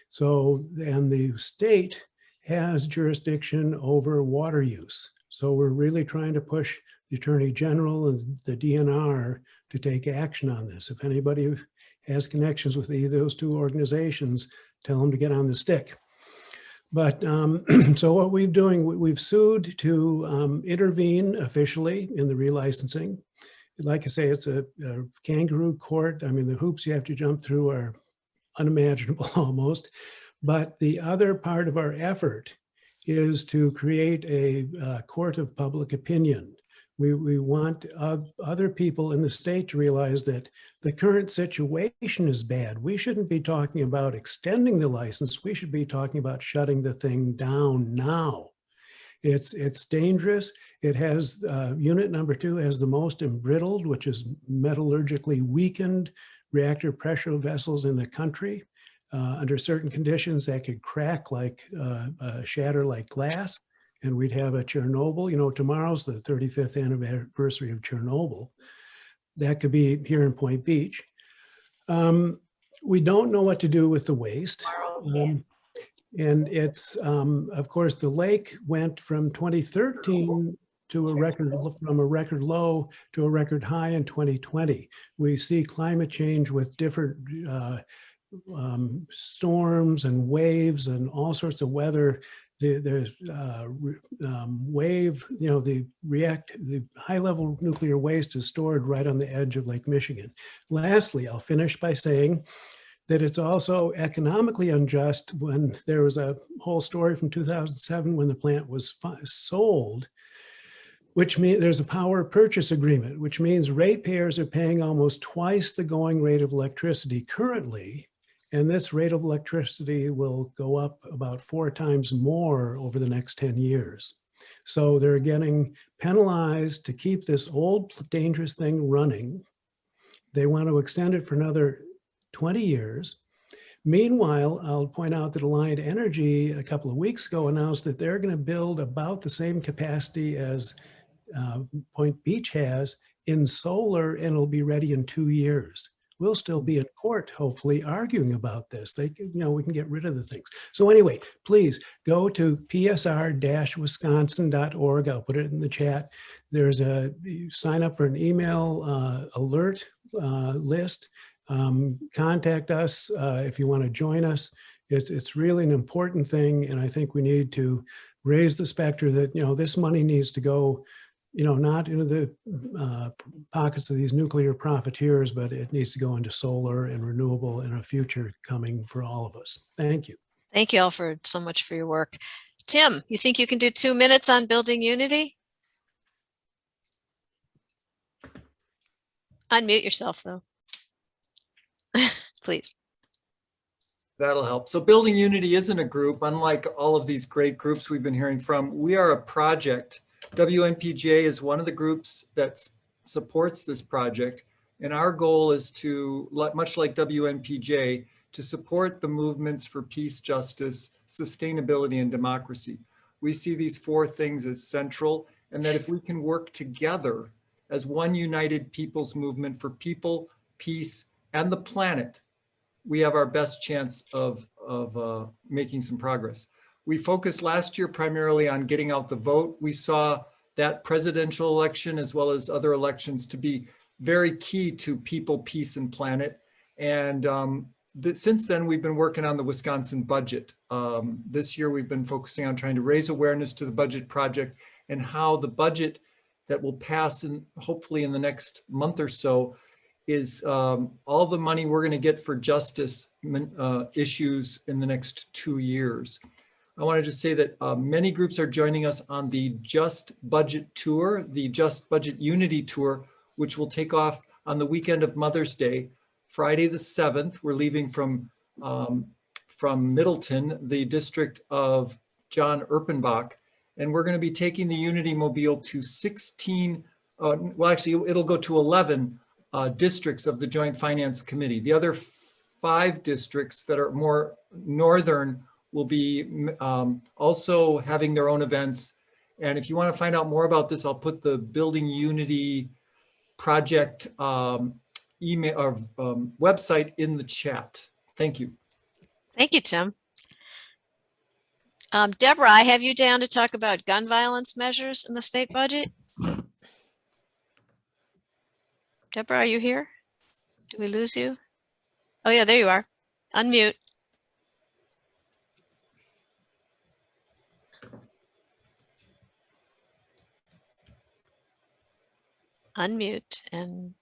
So, and the state has jurisdiction over water use. So we're really trying to push the Attorney General and the DNR to take action on this. If anybody has connections with either of those 2 organizations, tell them to get on the stick. But so what we've sued to intervene officially in the relicensing. Like I say, it's a kangaroo court. I mean, the hoops you have to jump through are unimaginable almost. But the other part of our effort is to create a court of public opinion. We want other people in the state to realize that the current situation is bad. We shouldn't be talking about extending the license. We should be talking about shutting the thing down now. It's dangerous. It has, unit number 2 has the most embrittled, which is metallurgically weakened reactor pressure vessels in the country. Under certain conditions that could crack like, shatter like glass. And we'd have a Chernobyl. You know, tomorrow's the 35th anniversary of Chernobyl. That could be here in Point Beach. We don't know what to do with the waste. And it's, of course, the lake went from 2013 to from a record low to a record high in 2020. We see climate change with different storms and waves and all sorts of weather. There's wave, you know, the high level nuclear waste is stored right on the edge of Lake Michigan. Lastly, I'll finish by saying that it's also economically unjust when there was a whole story from 2007 when the plant was sold, which means there's a power purchase agreement, which means ratepayers are paying almost twice the going rate of electricity currently. And this rate of electricity will go up about 4 times more over the next 10 years. So they're getting penalized to keep this old dangerous thing running. They want to extend it for another 20 years. Meanwhile, I'll point out that Alliant Energy a couple of weeks ago announced that they're going to build about the same capacity as Point Beach has in solar, and it'll be ready in 2 years. We'll still be in court, hopefully, arguing about this. We can get rid of the things. So anyway, please go to psr-wisconsin.org. I'll put it in the chat. There's you sign up for an email alert list. Contact us if you want to join us. It's really an important thing, and I think we need to raise the specter that this money needs to go not into the pockets of these nuclear profiteers, but it needs to go into solar and renewable and a future coming for all of us. Thank you. Thank you all so much for your work. Tim, you think you can do 2 minutes on building unity? Unmute yourself though. Please. That'll help. So Building Unity isn't a group, unlike all of these great groups we've been hearing from. We are a project. WNPJ is one of the groups that supports this project. And our goal is to, much like WNPJ, to support the movements for peace, justice, sustainability, and democracy. We see these 4 things as central, and that if we can work together as one united people's movement for people, peace, and the planet, we have our best chance of making some progress. We focused last year primarily on getting out the vote. We saw that presidential election as well as other elections to be very key to people, peace, and planet. And since then, we've been working on the Wisconsin budget. This year, we've been focusing on trying to raise awareness to the budget project and how the budget that will pass hopefully in the next month or so is all the money we're going to get for justice issues in the next 2 years. I want to just say that many groups are joining us on the Just Budget Tour, the Just Budget Unity Tour, which will take off on the weekend of Mother's Day, Friday the 7th. We're leaving from Middleton, the district of John Erpenbach, and we're going to be taking the Unity Mobile to 16, well, actually, it'll go to 11 districts of the Joint Finance Committee. The other 5 districts that are more northern will be also having their own events. And if you want to find out more about this, I'll put the Building Unity project email or website in the chat. Thank you. Thank you, Tim. Deborah, I have you down to talk about gun violence measures in the state budget. Deborah, are you here? Did we lose you? Oh yeah, there you are. Unmute. Unmute and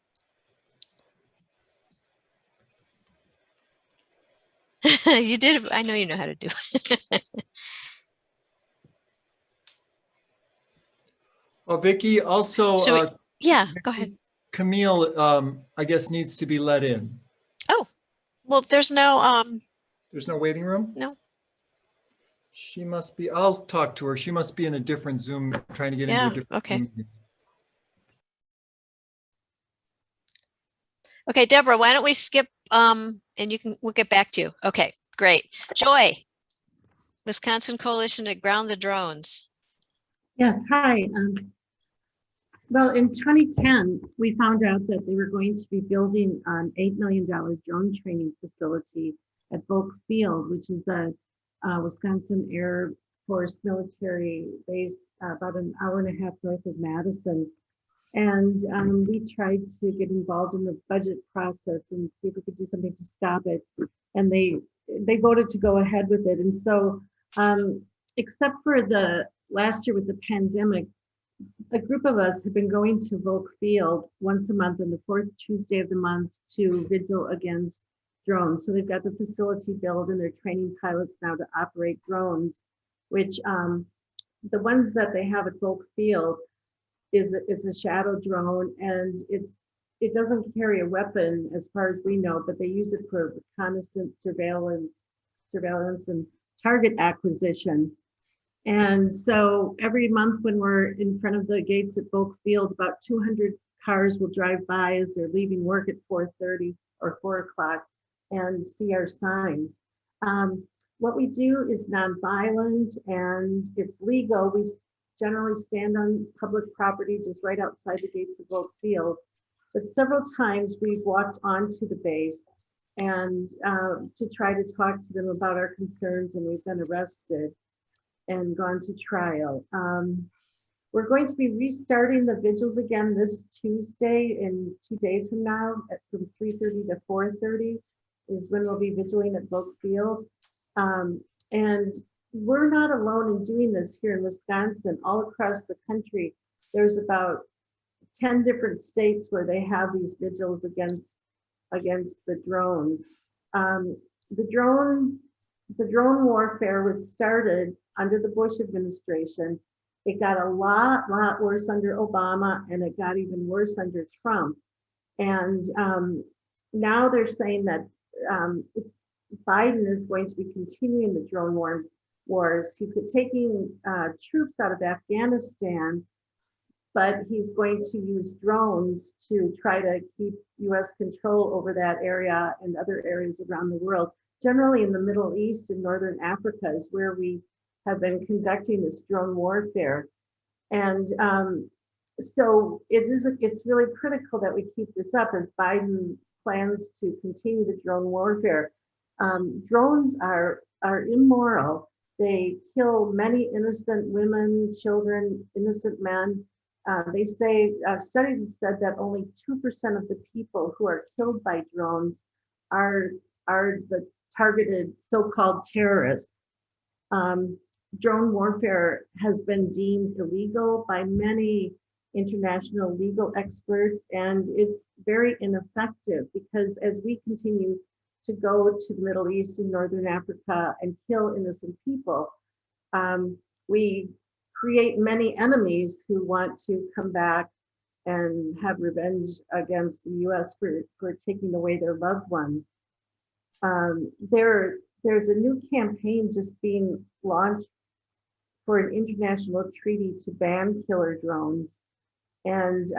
you did. I know you know how to do it. Oh, Vicki, also, yeah, go ahead. Camille, I guess, needs to be let in. Oh, well, there's no There's no waiting room? No. She must be, I'll talk to her. She must be in a different Zoom, trying to get into a different okay. Zoom meeting. Okay, Deborah, why don't we skip and we'll get back to you. Okay, great. Joy, Wisconsin Coalition to Ground the Drones. Yes, hi. Well, in 2010, we found out that they were going to be building an $8 million drone training facility at Volk Field, which is a Wisconsin Air Force military base about an hour and a half north of Madison. And we tried to get involved in the budget process and see if we could do something to stop it. And they voted to go ahead with it. And so, except for the last year with the pandemic, a group of us have been going to Volk Field once a month on the 4th Tuesday of the month to vigil against drones. So they've got the facility built and they're training pilots now to operate drones, which the ones that they have at Volk Field is a shadow drone, and it doesn't carry a weapon as far as we know, but they use it for reconnaissance, surveillance and target acquisition. And so every month when we're in front of the gates at Volk Field, about 200 cars will drive by as they're leaving work at 4:30 or 4 o'clock and see our signs. What we do is nonviolent and it's legal. We generally stand on public property just right outside the gates of Volk Field. But several times we've walked onto the base and to try to talk to them about our concerns, and we've been arrested and gone to trial. We're going to be restarting the vigils again this Tuesday in 2 days from now from 3:30 to 4:30 is when we'll be vigiling at Volk Field. And we're not alone in doing this here in Wisconsin. All across the country, there's about 10 different states where they have these vigils against the drones. The drone warfare was started under the Bush administration. It got a lot worse under Obama, and it got even worse under Trump. And now they're saying that Biden is going to be continuing the drone wars. He's taking troops out of Afghanistan, but he's going to use drones to try to keep US control over that area and other areas around the world. Generally in the Middle East and Northern Africa is where we have been conducting this drone warfare. And so it's really critical that we keep this up as Biden plans to continue the drone warfare. Drones are immoral. They kill many innocent women, children, innocent men. They say, studies have said that only 2% of the people who are killed by drones are the targeted so-called terrorists. Drone warfare has been deemed illegal by many international legal experts, and it's very ineffective because as we continue to go to the Middle East and Northern Africa and kill innocent people, we create many enemies who want to come back and have revenge against the US for taking away their loved ones. There's a new campaign just being launched for an international treaty to ban killer drones. And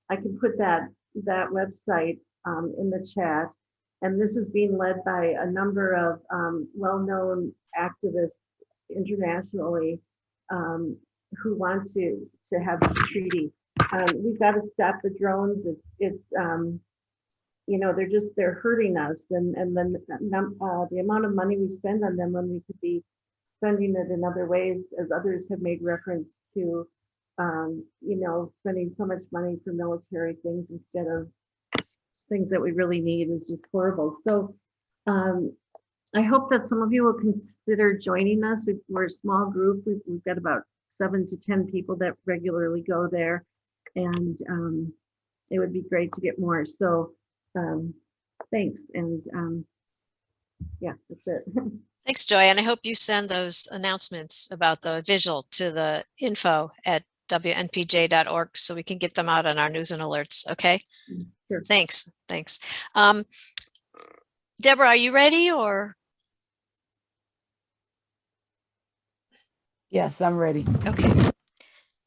I can put that website in the chat. And this is being led by a number of well-known activists internationally who want to have this treaty. We've got to stop the drones. It's they're hurting us, and then the amount of money we spend on them when we could be spending it in other ways, as others have made reference to, spending so much money for military things instead of things that we really need is just horrible. So I hope that some of you will consider joining us. We're a small group. We've got about 7 to 10 people that regularly go there, and it would be great to get more. So thanks. And yeah, that's it. Thanks, Joy. And I hope you send those announcements about the vigil to the info at WNPJ.org so we can get them out on our news and alerts. Okay. Sure. Thanks. Deborah, are you ready or? Yes, I'm ready. Okay.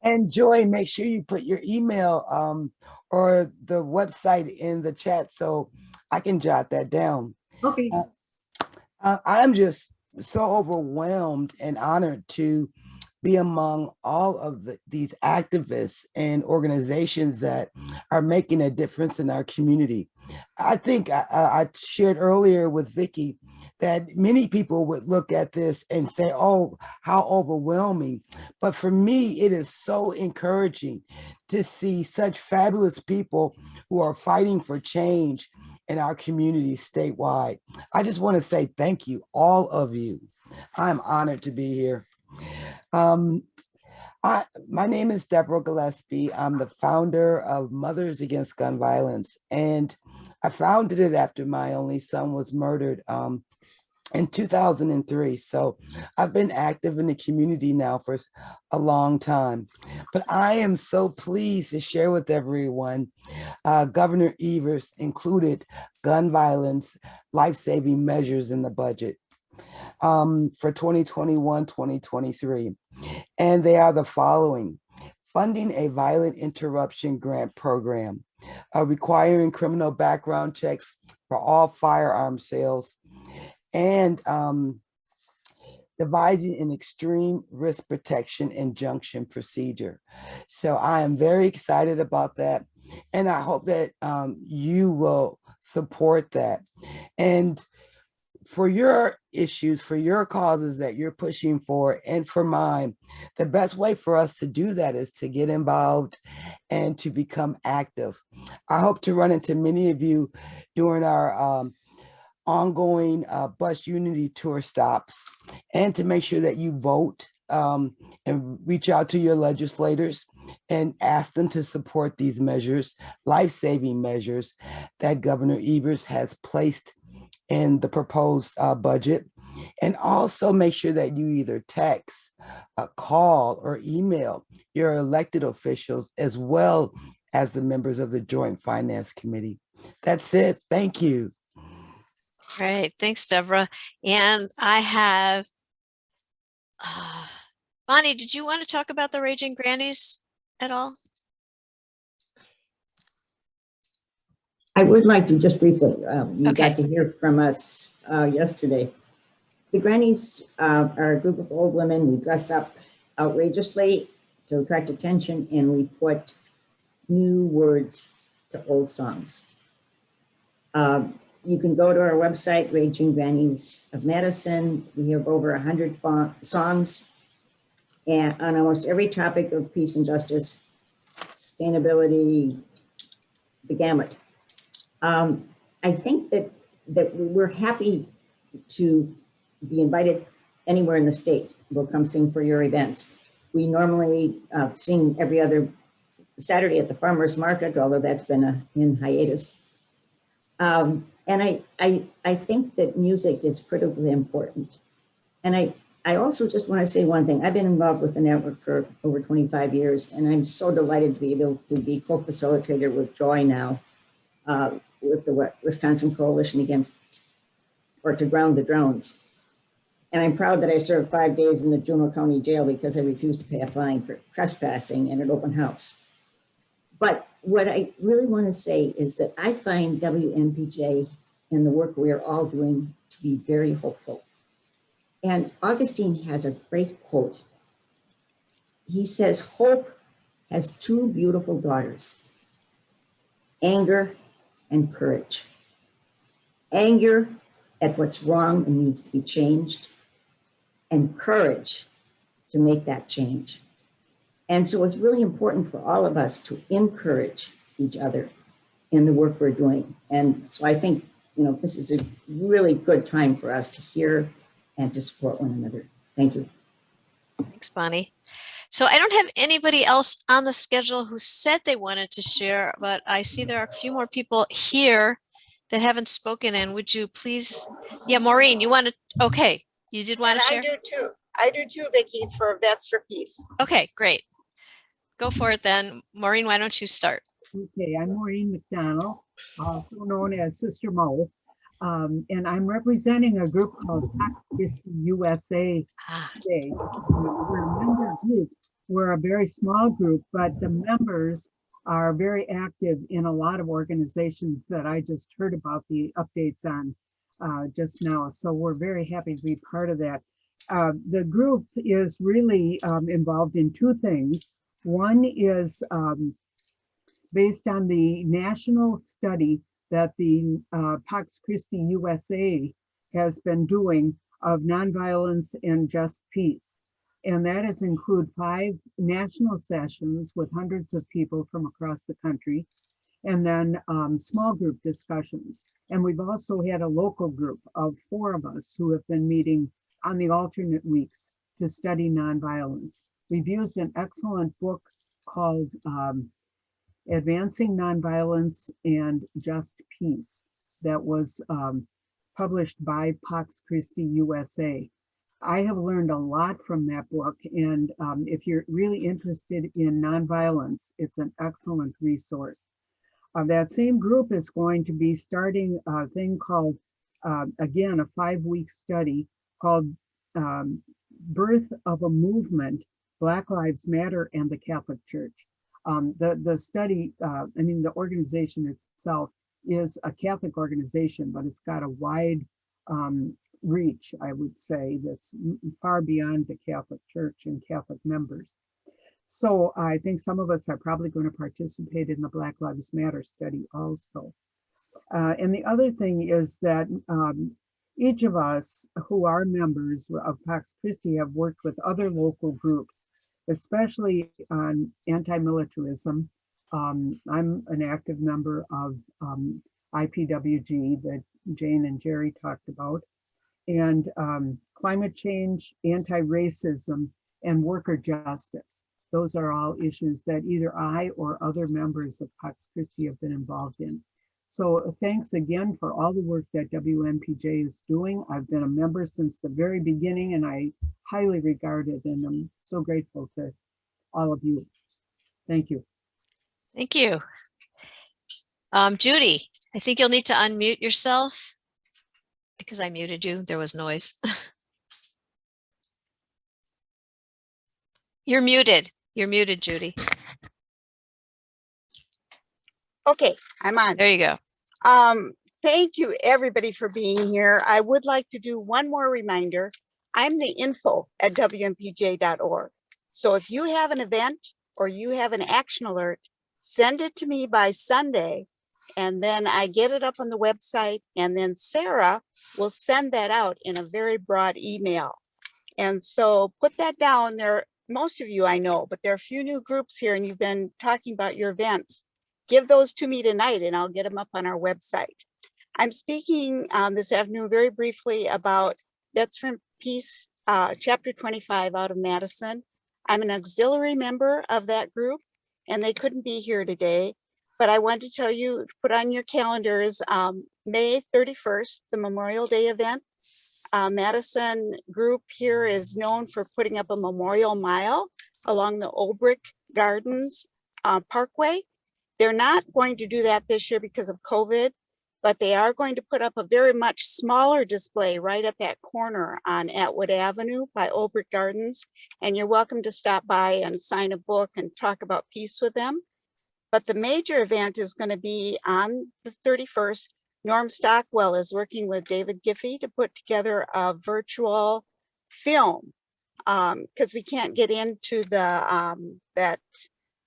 And Joy, make sure you put your email or the website in the chat so I can jot that down. Okay. I'm just so overwhelmed and honored to be among all of these activists and organizations that are making a difference in our community. I think I shared earlier with Vicki that many people would look at this and say, oh, how overwhelming. But for me, it is so encouraging to see such fabulous people who are fighting for change in our community statewide. I just want to say thank you, all of you. I'm honored to be here. My name is Deborah Gillespie. I'm the founder of Mothers Against Gun Violence, and I founded it after my only son was murdered in 2003. So I've been active in the community now for a long time. But I am so pleased to share with everyone, Governor Evers included gun violence life-saving measures in the budget. for 2021-2023. And they are the following: funding a violent interruption grant program, requiring criminal background checks for all firearm sales, and devising an extreme risk protection injunction procedure. So I am very excited about that. And I hope that you will support that. And for your issues, for your causes that you're pushing for, and for mine, the best way for us to do that is to get involved and to become active. I hope to run into many of you during our ongoing bus unity tour stops, and to make sure that you vote and reach out to your legislators and ask them to support these measures, life-saving measures that Governor Evers has placed in the proposed budget. And also make sure that you either text, call, or email your elected officials, as well as the members of the Joint Finance Committee. That's it. Thank you. Great, thanks, Deborah. And I have, Bonnie, did you want to talk about the Raging Grannies at all? I would like to just briefly, you Okay. got to hear from us yesterday. The Grannies are a group of old women. We dress up outrageously to attract attention, and we put new words to old songs. You can go to our website, Raging Grannies of Madison. We have over 100 songs and on almost every topic of peace and justice, sustainability, the gamut. I think that we're happy to be invited anywhere in the state. We'll come sing for your events. We normally sing every other Saturday at the farmers market, although that's been in hiatus. And I think that music is critically important. And I also just want to say one thing. I've been involved with the network for over 25 years, and I'm so delighted to be able to be co-facilitator with Joy now, with the Wisconsin Coalition Against, or to Ground the Drones. And I'm proud that I served 5 days in the Juneau County Jail because I refused to pay a fine for trespassing in an open house. But what I really want to say is that I find WNPJ and the work we are all doing to be very hopeful. And Augustine has a great quote. He says, hope has two beautiful daughters, anger and courage. Anger at what's wrong and needs to be changed, and courage to make that change. And so it's really important for all of us to encourage each other in the work we're doing. And so I think, this is a really good time for us to hear and to support one another. Thank you. Thanks, Bonnie. So I don't have anybody else on the schedule who said they wanted to share, but I see there are a few more people here that haven't spoken. And would you please, yeah, Maureen, you want to, okay, you did want to share? I do too, Vicki, for Vets for Peace. Okay, great. Go for it then. Maureen, why don't you start? Okay, I'm Maureen McDonald, also known as Sister Mo, and I'm representing a group called USA today. We're a member group. We're a very small group, but the members are very active in a lot of organizations that I just heard about the updates on just now. So we're very happy to be part of that. The group is really involved in two things. One is based on the national study that the Pax Christi USA has been doing of nonviolence and just peace. And that has included 5 national sessions with hundreds of people from across the country, and then small group discussions. And we've also had a local group of 4 of us who have been meeting on the alternate weeks to study nonviolence. We've used an excellent book called Advancing Nonviolence and Just Peace that was published by Pax Christi USA. I have learned a lot from that book, and if you're really interested in nonviolence, it's an excellent resource. That same group is going to be starting a thing called, again, a 5-week study called Birth of a Movement, Black Lives Matter and the Catholic Church. The study, the organization itself is a Catholic organization, but it's got a wide reach, I would say, that's far beyond the Catholic Church and Catholic members. So I think some of us are probably going to participate in the Black Lives Matter study also. And the other thing is that each of us who are members of Pax Christi have worked with other local groups, especially on anti-militarism. I'm an active member of IPWG that Jane and Jerry talked about, and climate change, anti-racism, and worker justice. Those are all issues that either I or other members of Pax Christi have been involved in. So thanks again for all the work that WNPJ is doing. I've been a member since the very beginning, and I highly regard it, and I'm so grateful to all of you. Thank you. Thank you. Judy, I think you'll need to unmute yourself because I muted you. There was noise. You're muted. You're muted, Judy. Okay, I'm on. There you go. Thank you everybody for being here. I would like to do one more reminder. I'm the info at WNPJ.org. So if you have an event or you have an action alert, send it to me by Sunday, and then I get it up on the website, and then Sarah will send that out in a very broad email. And so put that down there. Most of you I know, but there are a few new groups here, and you've been talking about your events. Give those to me tonight and I'll get them up on our website. I'm speaking this afternoon very briefly about Vets for Peace, Chapter 25 out of Madison. I'm an auxiliary member of that group, and they couldn't be here today, but I wanted to tell you, put on your calendars, May 31st, the Memorial Day event. Madison group here is known for putting up a memorial mile along the Old Brick Gardens Parkway. They're not going to do that this year because of COVID, but they are going to put up a very much smaller display right at that corner on Atwood Avenue by Old Brick Gardens. And you're welcome to stop by and sign a book and talk about peace with them. But the major event is going to be on the 31st. Norm Stockwell is working with David Giffey to put together a virtual film because we can't get into the that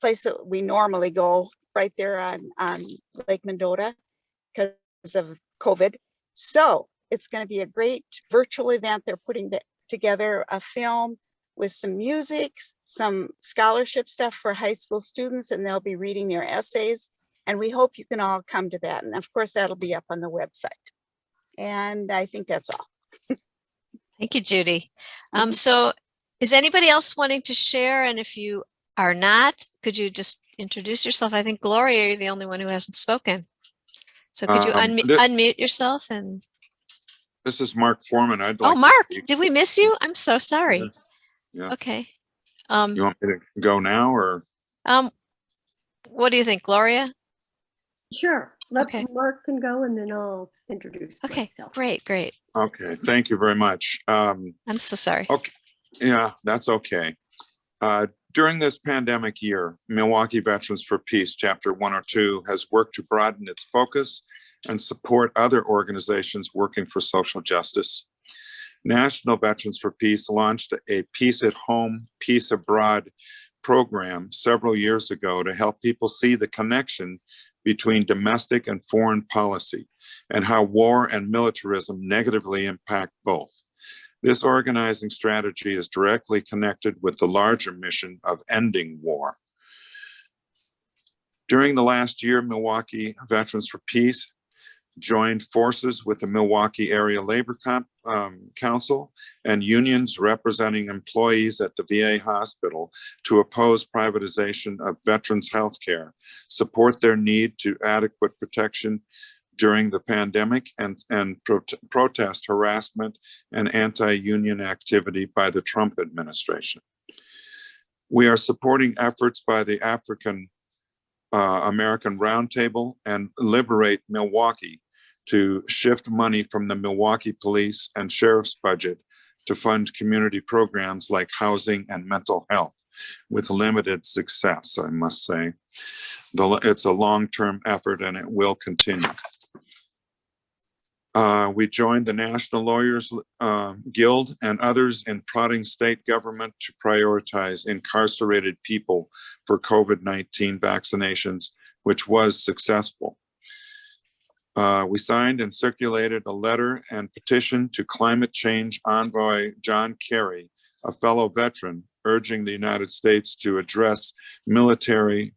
place that we normally go right there on Lake Mendota because of COVID. So it's going to be a great virtual event. They're putting together a film with some music, some scholarship stuff for high school students, and they'll be reading their essays. And we hope you can all come to that. And of course, that'll be up on the website. And I think that's all. Thank you, Judy. So is anybody else wanting to share? And if you are not, could you just introduce yourself? I think Gloria, you're the only one who hasn't spoken. So could you unmute yourself? And this is Mark Foreman. I'd like Mark, did we miss you? I'm so sorry. Yeah. Okay. You want me to go now or? What do you think, Gloria? Sure. Let Mark can go and then I'll introduce myself. Great. Okay, thank you very much. I'm so sorry. Okay, yeah, that's okay. During this pandemic year, Milwaukee Veterans for Peace Chapter 102 has worked to broaden its focus and support other organizations working for social justice. National Veterans for Peace launched a Peace at Home, Peace Abroad program several years ago to help people see the connection between domestic and foreign policy and how war and militarism negatively impact both. This organizing strategy is directly connected with the larger mission of ending war. During the last year, Milwaukee Veterans for Peace joined forces with the Milwaukee Area Labor Council and unions representing employees at the VA hospital to oppose privatization of veterans' health care, support their need to adequate protection during the pandemic, and protest harassment and anti-union activity by the Trump administration. We are supporting efforts by the African American Roundtable and Liberate Milwaukee to shift money from the Milwaukee Police and Sheriff's budget to fund community programs like housing and mental health, with limited success, I must say. It's a long-term effort and it will continue. We joined the National Lawyers Guild and others in prodding state government to prioritize incarcerated people for COVID-19 vaccinations, which was successful. We signed and circulated a letter and petition to climate change envoy John Kerry, a fellow veteran, urging the United States to address militarism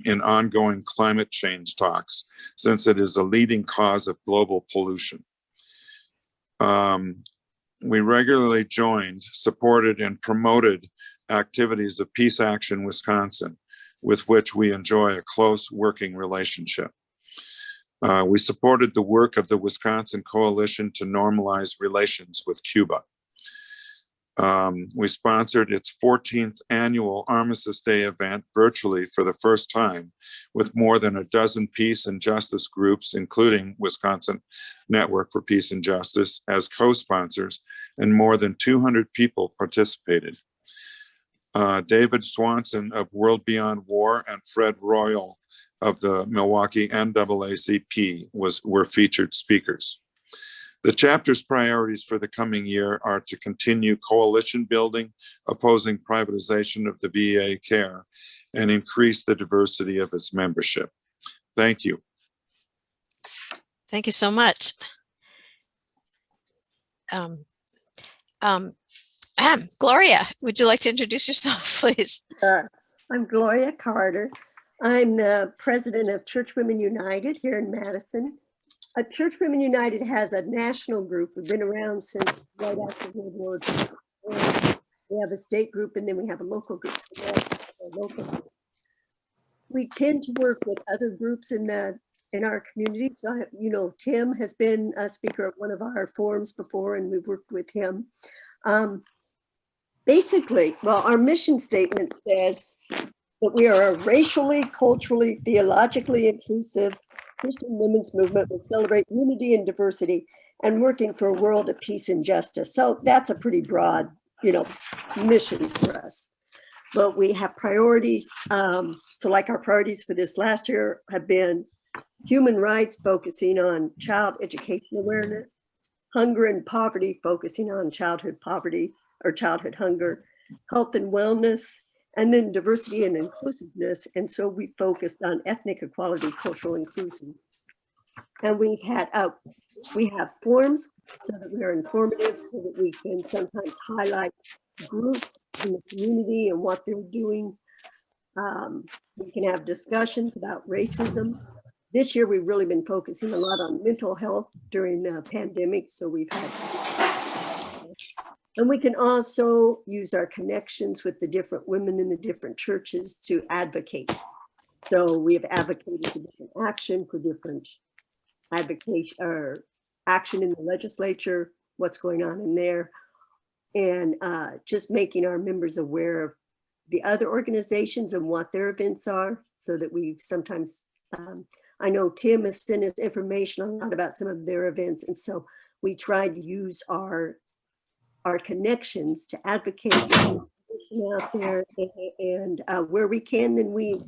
in ongoing climate change talks, since it is a leading cause of global pollution. We regularly joined, supported, and promoted activities of Peace Action Wisconsin, with which we enjoy a close working relationship. We supported the work of the Wisconsin Coalition to Normalize Relations with Cuba. We sponsored its 14th annual Armistice Day event virtually for the first time, with more than a dozen peace and justice groups, including Wisconsin Network for Peace and Justice, as co-sponsors, and more than 200 people participated. David Swanson of World Beyond War and Fred Royal of the Milwaukee NAACP were featured speakers. The chapter's priorities for the coming year are to continue coalition building, opposing privatization of the VA care, and increase the diversity of its membership. Thank you. Thank you so much. Gloria, would you like to introduce yourself, please? I'm Gloria Carter. I'm the president of Church Women United here in Madison. Church Women United has a national group. We've been around since right after World War II. We have a state group and then we have a local group. We tend to work with other groups in our community. So, you know, Tim has been a speaker at one of our forums before and we've worked with him. Basically, well, our mission statement says that we are a racially, culturally, theologically inclusive Christian women's movement will celebrate unity and diversity and working for a world of peace and justice. So that's a pretty broad, you know, mission for us. But we have priorities. So like our priorities for this last year have been human rights, focusing on child education awareness, hunger and poverty, focusing on childhood poverty or childhood hunger, health and wellness, and then diversity and inclusiveness. And so we focused on ethnic equality, cultural inclusion. And we have forums so that we are informative, so that we can sometimes highlight groups in the community and what they're doing. We can have discussions about racism. This year, we've really been focusing a lot on mental health during the pandemic. So we've had, and we can also use our connections with the different women in the different churches to advocate. So we have advocated for different action, for different advocation or action in the legislature, what's going on in there, and just making our members aware of the other organizations and what their events are, so that we sometimes, I know Tim has sent us information a lot about some of their events, and so we tried to use our connections to advocate out there, and where we can, then we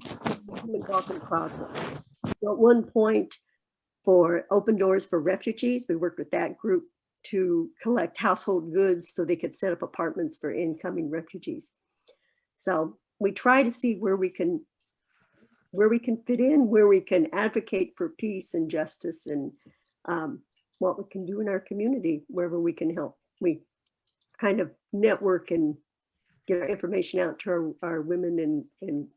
involve in progress. So at one point, for Open Doors for Refugees, we worked with that group to collect household goods so they could set up apartments for incoming refugees. So we try to see where we can fit in, where we can advocate for peace and justice, and what we can do in our community, wherever we can help. We kind of network and get our information out to our women and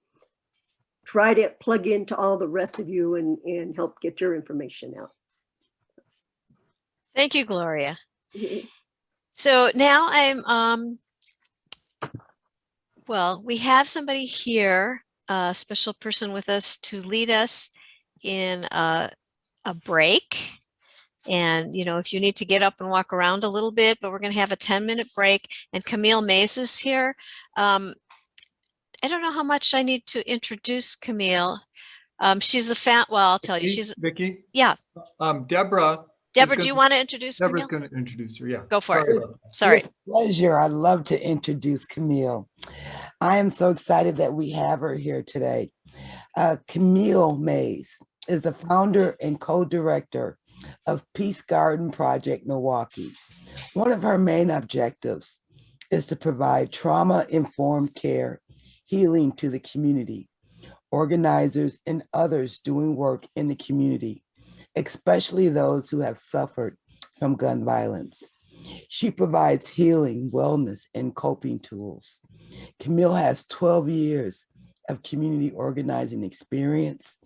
try to plug into all the rest of you and help get your information out. Thank you, Gloria. So now well, we have somebody here, a special person with us to lead us in a break. And, you know, if you need to get up and walk around a little bit, but we're going to have a 10-minute break. And Camille Mays is here. I don't know how much I need to introduce Camille. She's a well, I'll tell you, she's Vicki. Yeah. Deborah Deborah, do you want to introduce Deborah's Camille? going to introduce her. Yeah. Go for Sorry it. about that. Sorry. With pleasure. I love to introduce Camille. I am so excited that we have her here today. Camille Mays is the founder and co-director of Peace Garden Project Milwaukee. One of her main objectives is to provide trauma-informed care, healing to the community, organizers and others doing work in the community, especially those who have suffered from gun violence. She provides healing, wellness, and coping tools. Camille has 12 years of community organizing experience.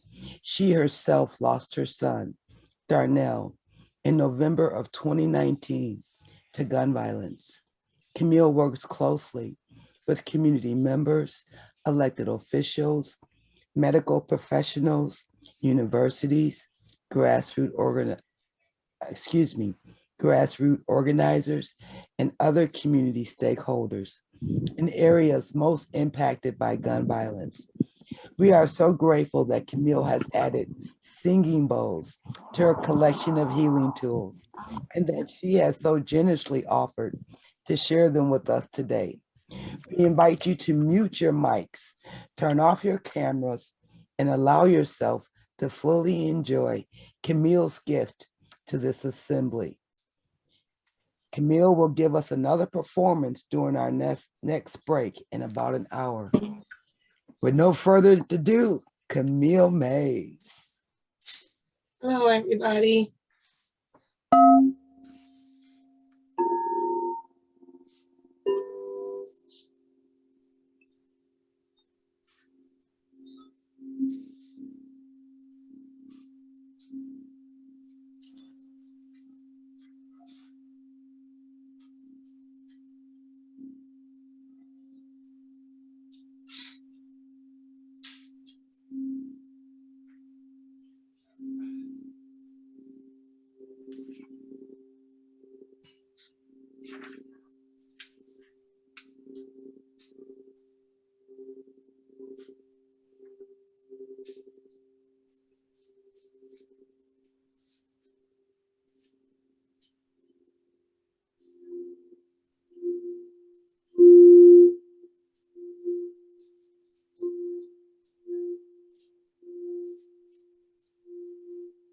She herself lost her son, Darnell, in November of 2019 to gun violence. Camille works closely with community members, elected officials, medical professionals, universities, grassroots organizers, and other community stakeholders in areas most impacted by gun violence. We are so grateful that Camille has added singing bowls to her collection of healing tools and that she has so generously offered to share them with us today. We invite you to mute your mics, turn off your cameras, and allow yourself to fully enjoy Camille's gift to this assembly. Camille will give us another performance during our next break in about an hour. With no further ado, Camille Mays. Hello, everybody.